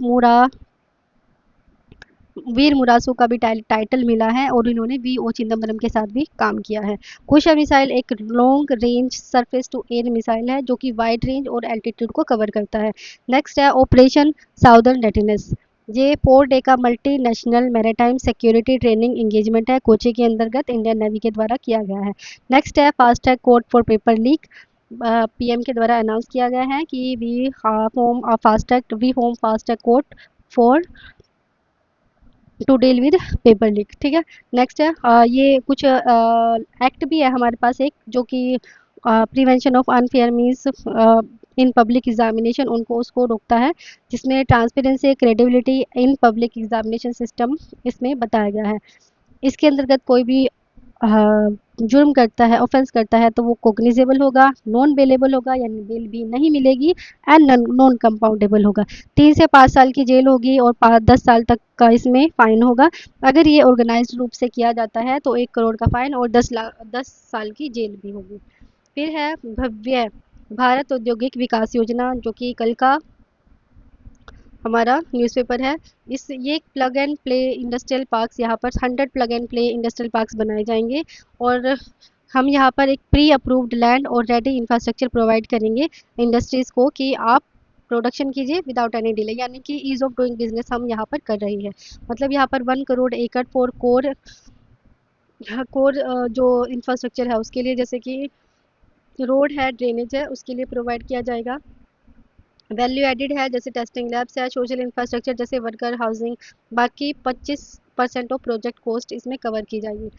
मुरासू का भी टाइटल मिला है और इन्होंने वी ओ चिदम्बरम के साथ भी काम किया है। कुशा मिसाइल एक long range surface to air missile है जो कि वाइड रेंज और एल्टीट्यूड को कवर करता है। नेक्स्ट है ऑपरेशन साउदर्न रेडिनेस। ये 4 डे का multi national maritime security training engagement है, कोची के अंतर्गत इंडियन नेवी के द्वारा किया गया है। नेक्स्ट है fast track court for paper leak. PM के द्वारा अनाउंस किया गया है कि we home fast track court for to deal with paper leak. ठीक है। नेक्स्ट है ये कुछ एक्ट भी है हमारे पास एक, जो कि prevention of unfair means in public examination, उनको उसको रोकता है, जिसमें transparency credibility in public examination system इसमें बताया गया है। इसके अंतर्गत कोई भी जुर्म करता है, ऑफेंस करता है, तो वो कोग्निजेबल होगा, नॉन बेलेबल होगा यानी बेल भी नहीं मिलेगी, एंड नॉन कंपाउंडेबल होगा। 3 से 5 साल की जेल होगी और 10 साल तक का इसमें फाइन होगा। अगर ये ऑर्गेनाइज्ड रूप से किया जाता है तो 1 करोड़ का फाइन और 10 साल की जेल भी होगी। फिर है भव्य भारत औद्योगिक विकास योजना, जो कि कल का हमारा न्यूज़पेपर है। इस ये plug and play industrial parks, यहाँ पर 100 plug and play industrial parks बनाए जाएंगे और हम यहाँ पर एक प्री अप्रूव्ड लैंड और रेडी इंफ्रास्ट्रक्चर प्रोवाइड करेंगे इंडस्ट्रीज़ को कि आप प्रोडक्शन कीजिए विदाउट एनी डिले, यानी कि ईज ऑफ डूइंग बिजनेस हम यहाँ पर कर रही है। मतलब यहाँ पर 1 करोड़ एकड़ फॉर कोर जो इंफ्रास्ट्रक्चर है उसके लिए, जैसे कि रोड है, ड्रेनेज है, उसके लिए प्रोवाइड किया जाएगा। वैल्यू एडिड है, जैसे टेस्टिंग लैब्स है, सोशल इंफ्रास्ट्रक्चर जैसे वर्कर हाउसिंग। बाकी 25% ऑफ प्रोजेक्ट कॉस्ट इसमें कवर की जाएगी।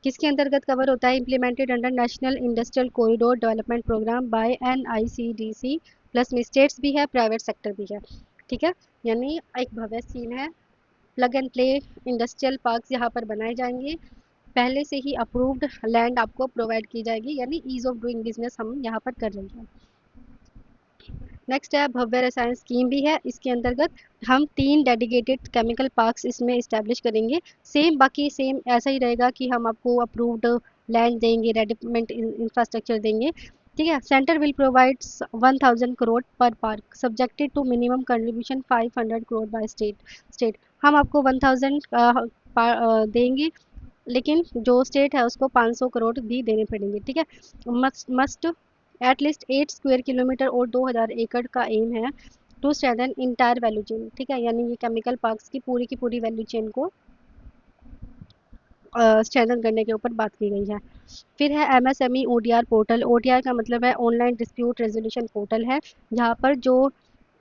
किसके अंतर्गत कवर होता है? Implemented under national industrial corridor development programme by NICDC, plus में स्टेट्स भी है, प्राइवेट सेक्टर भी है। ठीक है। यानी एक भव्य स्कीम है। Plug and play industrial parks यहाँ पर बनाए जाएंगे, पहले से ही अप्रूव्ड लैंड आपको प्रोवाइड की जाएगी, यानी ईज ऑफ डूइंग बिजनेस हम यहाँ पर कर रहे हैं। नेक्स्ट है भव्य रसायन स्कीम भी है, इसके अंतर्गत हम 3 डेडिकेटेड केमिकल पार्क्स इसमें इस्टेब्लिश करेंगे। सेम बाकी सेम ऐसा ही रहेगा कि हम आपको अप्रूव्ड लैंड देंगे, रेडिमेंट इंफ्रास्ट्रक्चर देंगे। ठीक है। सेंटर विल प्रोवाइड 1000 करोड़ पर park subjected to minimum contribution 500 crore by state. हम आपको 1000 देंगे, लेकिन जो स्टेट है उसको 500 करोड़ भी देने पड़ेंगे। ठीक है। मस्ट एटलीस्ट 8 स्क्वायर किलोमीटर और 2000 एकड़ का एम है to strengthen entire value chain. ठीक है। यानी ये केमिकल पार्क्स की पूरी वैल्यू चेन को स्ट्रेंथन करने के ऊपर बात की गई है। फिर है MSME ODR पोर्टल। ODR का मतलब है ऑनलाइन डिस्प्यूट रेजोल्यूशन पोर्टल है, जहाँ पर जो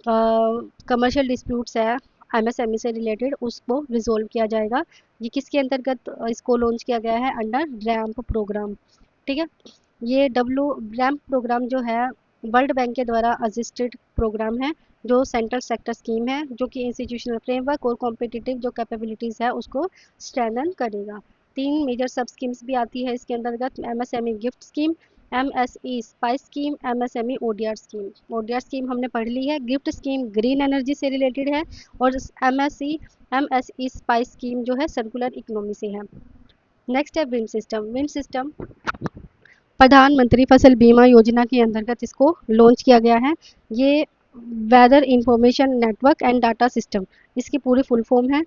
कमर्शियल डिस्प्यूट्स है MSME से रिलेटेड उसको रिजोल्व किया जाएगा। ये किसके अंतर्गत इसको लॉन्च किया गया है? Under RAMP programme. ठीक है। ये रैम्प प्रोग्राम जो है वर्ल्ड बैंक के द्वारा असिस्टेड प्रोग्राम है, जो सेंट्रल सेक्टर स्कीम है, जो कि इंस्टीट्यूशनल फ्रेमवर्क और कॉम्पिटिटिव जो कैपेबिलिटीज़ है उसको स्ट्रेंथन करेगा। 3 मेजर सब स्कीम्स भी आती है इसके अंतर्गत: MSME gift scheme, MSE spice scheme, MSME ODR scheme. ODR scheme हमने पढ़ ली है। गिफ्ट स्कीम ग्रीन एनर्जी से रिलेटेड है और MSE स्पाइस स्कीम जो है सर्कुलर इकोनॉमी से है। नेक्स्ट है विंड सिस्टम। विंड सिस्टम प्रधानमंत्री फसल बीमा योजना के अंतर्गत इसको लॉन्च किया गया है। ये weather information network and data system, इसकी पूरी फुल फॉर्म है।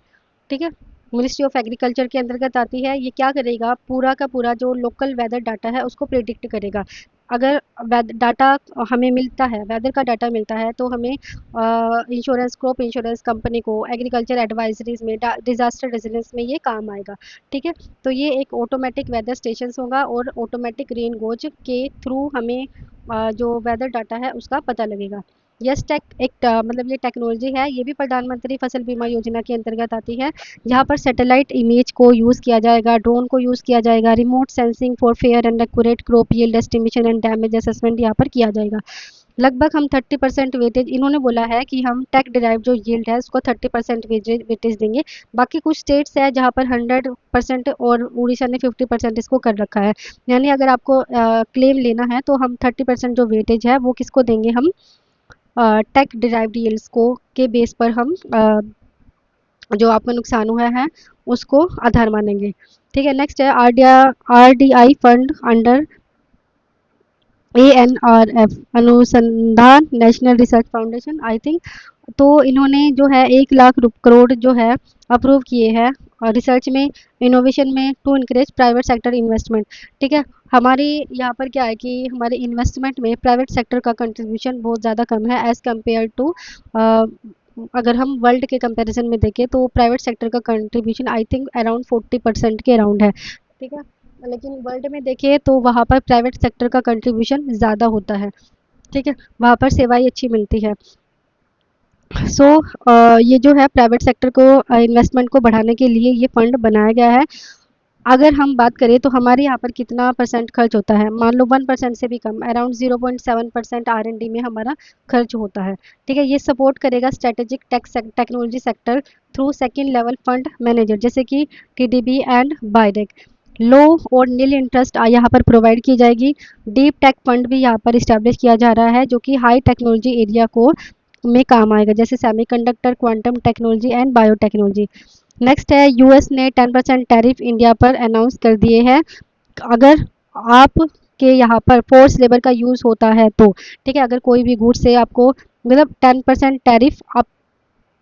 ठीक है। मिनिस्ट्री ऑफ एग्रीकल्चर के अंतर्गत आती है। ये क्या करेगा? पूरा का पूरा जो लोकल वेदर डाटा है उसको प्रिडिक्ट करेगा। अगर डाटा हमें मिलता है, वेदर का डाटा मिलता है, तो हमें इंश्योरेंस, क्रॉप इंश्योरेंस कंपनी को एग्रीकल्चर एडवाइजरीज में, डिजास्टर रेजिलेंस में ये काम आएगा। ठीक है। तो ये एक ऑटोमेटिक वेदर स्टेशन होगा और ऑटोमेटिक रेन गोज के थ्रू हमें जो वेदर डाटा है उसका पता लगेगा। यस टेक एक मतलब ये टेक्नोलॉजी है, ये भी प्रधानमंत्री फसल बीमा योजना के अंतर्गत आती है। यहाँ पर सैटेलाइट इमेज को यूज़ किया जाएगा, ड्रोन को यूज़ किया जाएगा, remote sensing for fair and accurate crop yield estimation and damage assessment यहाँ पर किया जाएगा। लगभग हम 30% वेटेज, इन्होंने बोला है कि हम टेक डिराइव जो यील्ड है उसको 30% वेटेज देंगे। बाकी कुछ स्टेट्स है जहाँ पर 100% और उड़ीसा ने 50% इसको कर रखा है। यानी अगर आपको क्लेम लेना है तो हम 30% जो वेटेज है वो किसको देंगे? हम टेक डिराइव्ड यील्ड्स को के बेस पर हम जो आपका नुकसान हुआ है उसको आधार मानेंगे। ठीक है। नेक्स्ट है RDI फंड अंडर ANRF, अनुसंधान national research foundation, I think. तो इन्होंने जो है 1 लाख करोड़ जो है अप्रूव किए हैं रिसर्च में, इनोवेशन में, to encourage private sector investment. ठीक है। हमारी यहाँ पर क्या है कि हमारे इन्वेस्टमेंट में प्राइवेट सेक्टर का कंट्रीब्यूशन बहुत ज़्यादा कम है एज़ कम्पेयर टू, अगर हम वर्ल्ड के कंपैरिजन में देखें तो प्राइवेट सेक्टर का कंट्रीब्यूशन आई थिंक अराउंड 40% के अराउंड है। ठीक है। लेकिन वर्ल्ड में देखें तो वहाँ पर प्राइवेट सेक्टर का कंट्रीब्यूशन ज़्यादा होता है। ठीक है। वहाँ पर सेवाएं अच्छी मिलती है। सो ये जो है प्राइवेट सेक्टर को इन्वेस्टमेंट को बढ़ाने के लिए ये फंड बनाया गया है। अगर हम बात करें तो हमारे यहाँ पर कितना परसेंट खर्च होता है, मान लो 1% से भी कम, अराउंड 0.7% R&D में हमारा खर्च होता है। ठीक है। ये सपोर्ट करेगा strategic technology sector through second level fund manager जैसे कि TDB एंड बायडेक। लो और नील इंटरेस्ट यहाँ पर प्रोवाइड की जाएगी। डीप टेक फंड भी यहाँ पर इस्टेब्लिश किया जा रहा है जो कि हाई टेक्नोलॉजी एरिया को में काम आएगा जैसे semiconductor, quantum technology and biotechnology. Next है यूएस ने 10% टैरिफ इंडिया पर अनाउंस कर दिए हैं अगर आप के यहाँ पर फोर्स लेबर का यूज़ होता है तो। ठीक है। अगर कोई भी गुड्स से आपको मतलब 10% टैरिफ आप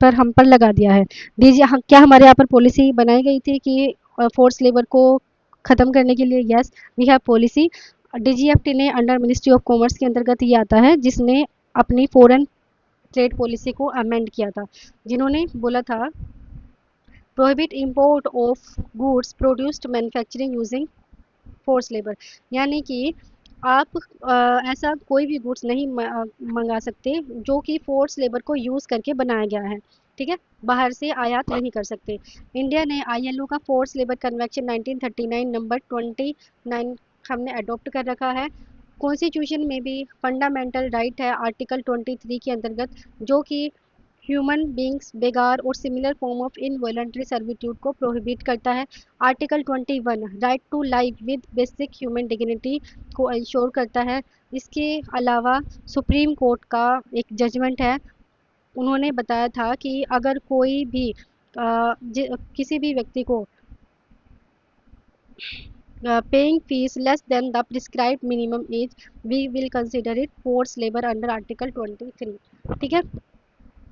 पर हम पर लगा दिया है। डीजी क्या हमारे यहाँ पर पॉलिसी बनाई गई थी कि फोर्स लेबर को ख़त्म करने के लिए? Yes, we have policy. DGFT ने अंडर मिनिस्ट्री ऑफ कॉमर्स के अंतर्गत ये आता है जिसने अपनी फॉरेन ट्रेड पॉलिसी को अमेंड किया था, जिन्होंने बोला था prohibit import of goods produced manufacturing using force labour. यानी कि आप ऐसा कोई भी गुड्स नहीं मंगा सकते जो कि फोर्स लेबर को यूज़ करके बनाया गया है। ठीक है। बाहर से आयात नहीं कर सकते। इंडिया ने ILO का फोर्स लेबर कन्वेंशन 1939 नंबर 29 हमने अडॉप्ट कर रखा है। कॉन्स्टिट्यूशन में भी फंडामेंटल राइट है आर्टिकल 23 के अंतर्गत जो कि ह्यूमन बींग्स बेगार और similar form of involuntary servitude को प्रोहिबिट करता है। Article 21 right to life with basic human dignity को इंश्योर करता है। इसके अलावा सुप्रीम कोर्ट का एक जजमेंट है, उन्होंने बताया था कि अगर कोई भी किसी भी व्यक्ति को paying fees less than the prescribed minimum as we will consider it force labour under article 23। ठीक है।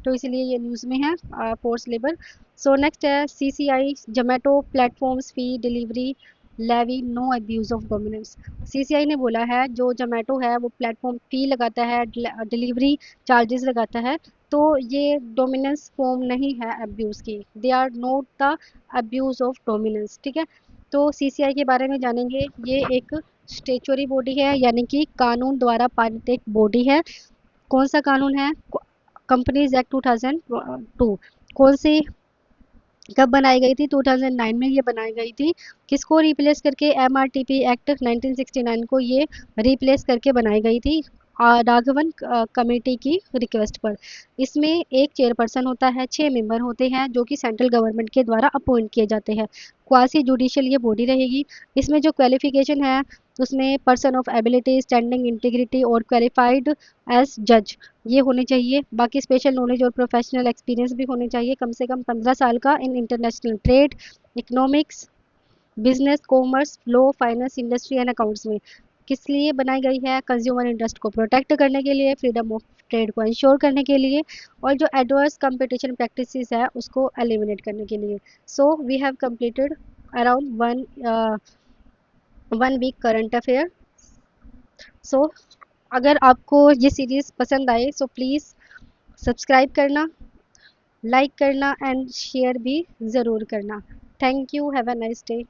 तो इसलिए ये न्यूज़ में है फोर्स लेबर। सो नेक्स्ट है CCI Zomato platforms fee delivery levy no abuse of dominance. CCI ने बोला है जो जोमेटो है वो प्लेटफॉर्म फ़ी लगाता है, डिलीवरी चार्जेस लगाता है, तो ये डोमिनेंस फॉर्म नहीं है अब्यूज़ की, they are not the abuse of dominance. ठीक है। तो CCI के बारे में जानेंगे। ये एक स्टेचुरी बॉडी है यानी कि कानून द्वारा पारित एक बॉडी है। कौन सा कानून है? Companies act 2002। कौन सी कब बनाई गई थी? 2009 में ये बनाई गई थी। किसको रिप्लेस करके? MRTP एक्ट 1969 को ये रिप्लेस करके बनाई गई थी राघवन कमेटी की रिक्वेस्ट पर। इसमें एक चेयरपर्सन होता है, 6 मेंबर होते हैं जो कि सेंट्रल गवर्नमेंट के द्वारा अपॉइंट किए जाते हैं। क्वासी जुडिशियल ये बॉडी रहेगी। इसमें जो क्वालिफिकेशन है उसमें person of ability, standing, integrity और क्वालिफाइड एज जज ये होने चाहिए। बाकी स्पेशल नॉलेज और प्रोफेशनल एक्सपीरियंस भी होने चाहिए कम से कम 15 साल का in international trade, economics, business, commerce, law, finance, industry and accounts में। किस लिए बनाई गई है? कंज्यूमर इंटरेस्ट को प्रोटेक्ट करने के लिए, फ्रीडम ऑफ ट्रेड को इंश्योर करने के लिए और जो एडवर्स कंपटीशन प्रैक्टिसेस है उसको एलिमिनेट करने के लिए। So we have completed around one week current affair. So अगर आपको ये सीरीज़ पसंद आए सो प्लीज़ सब्सक्राइब करना, लाइक करना एंड शेयर भी ज़रूर करना। Thank you. Have a nice day.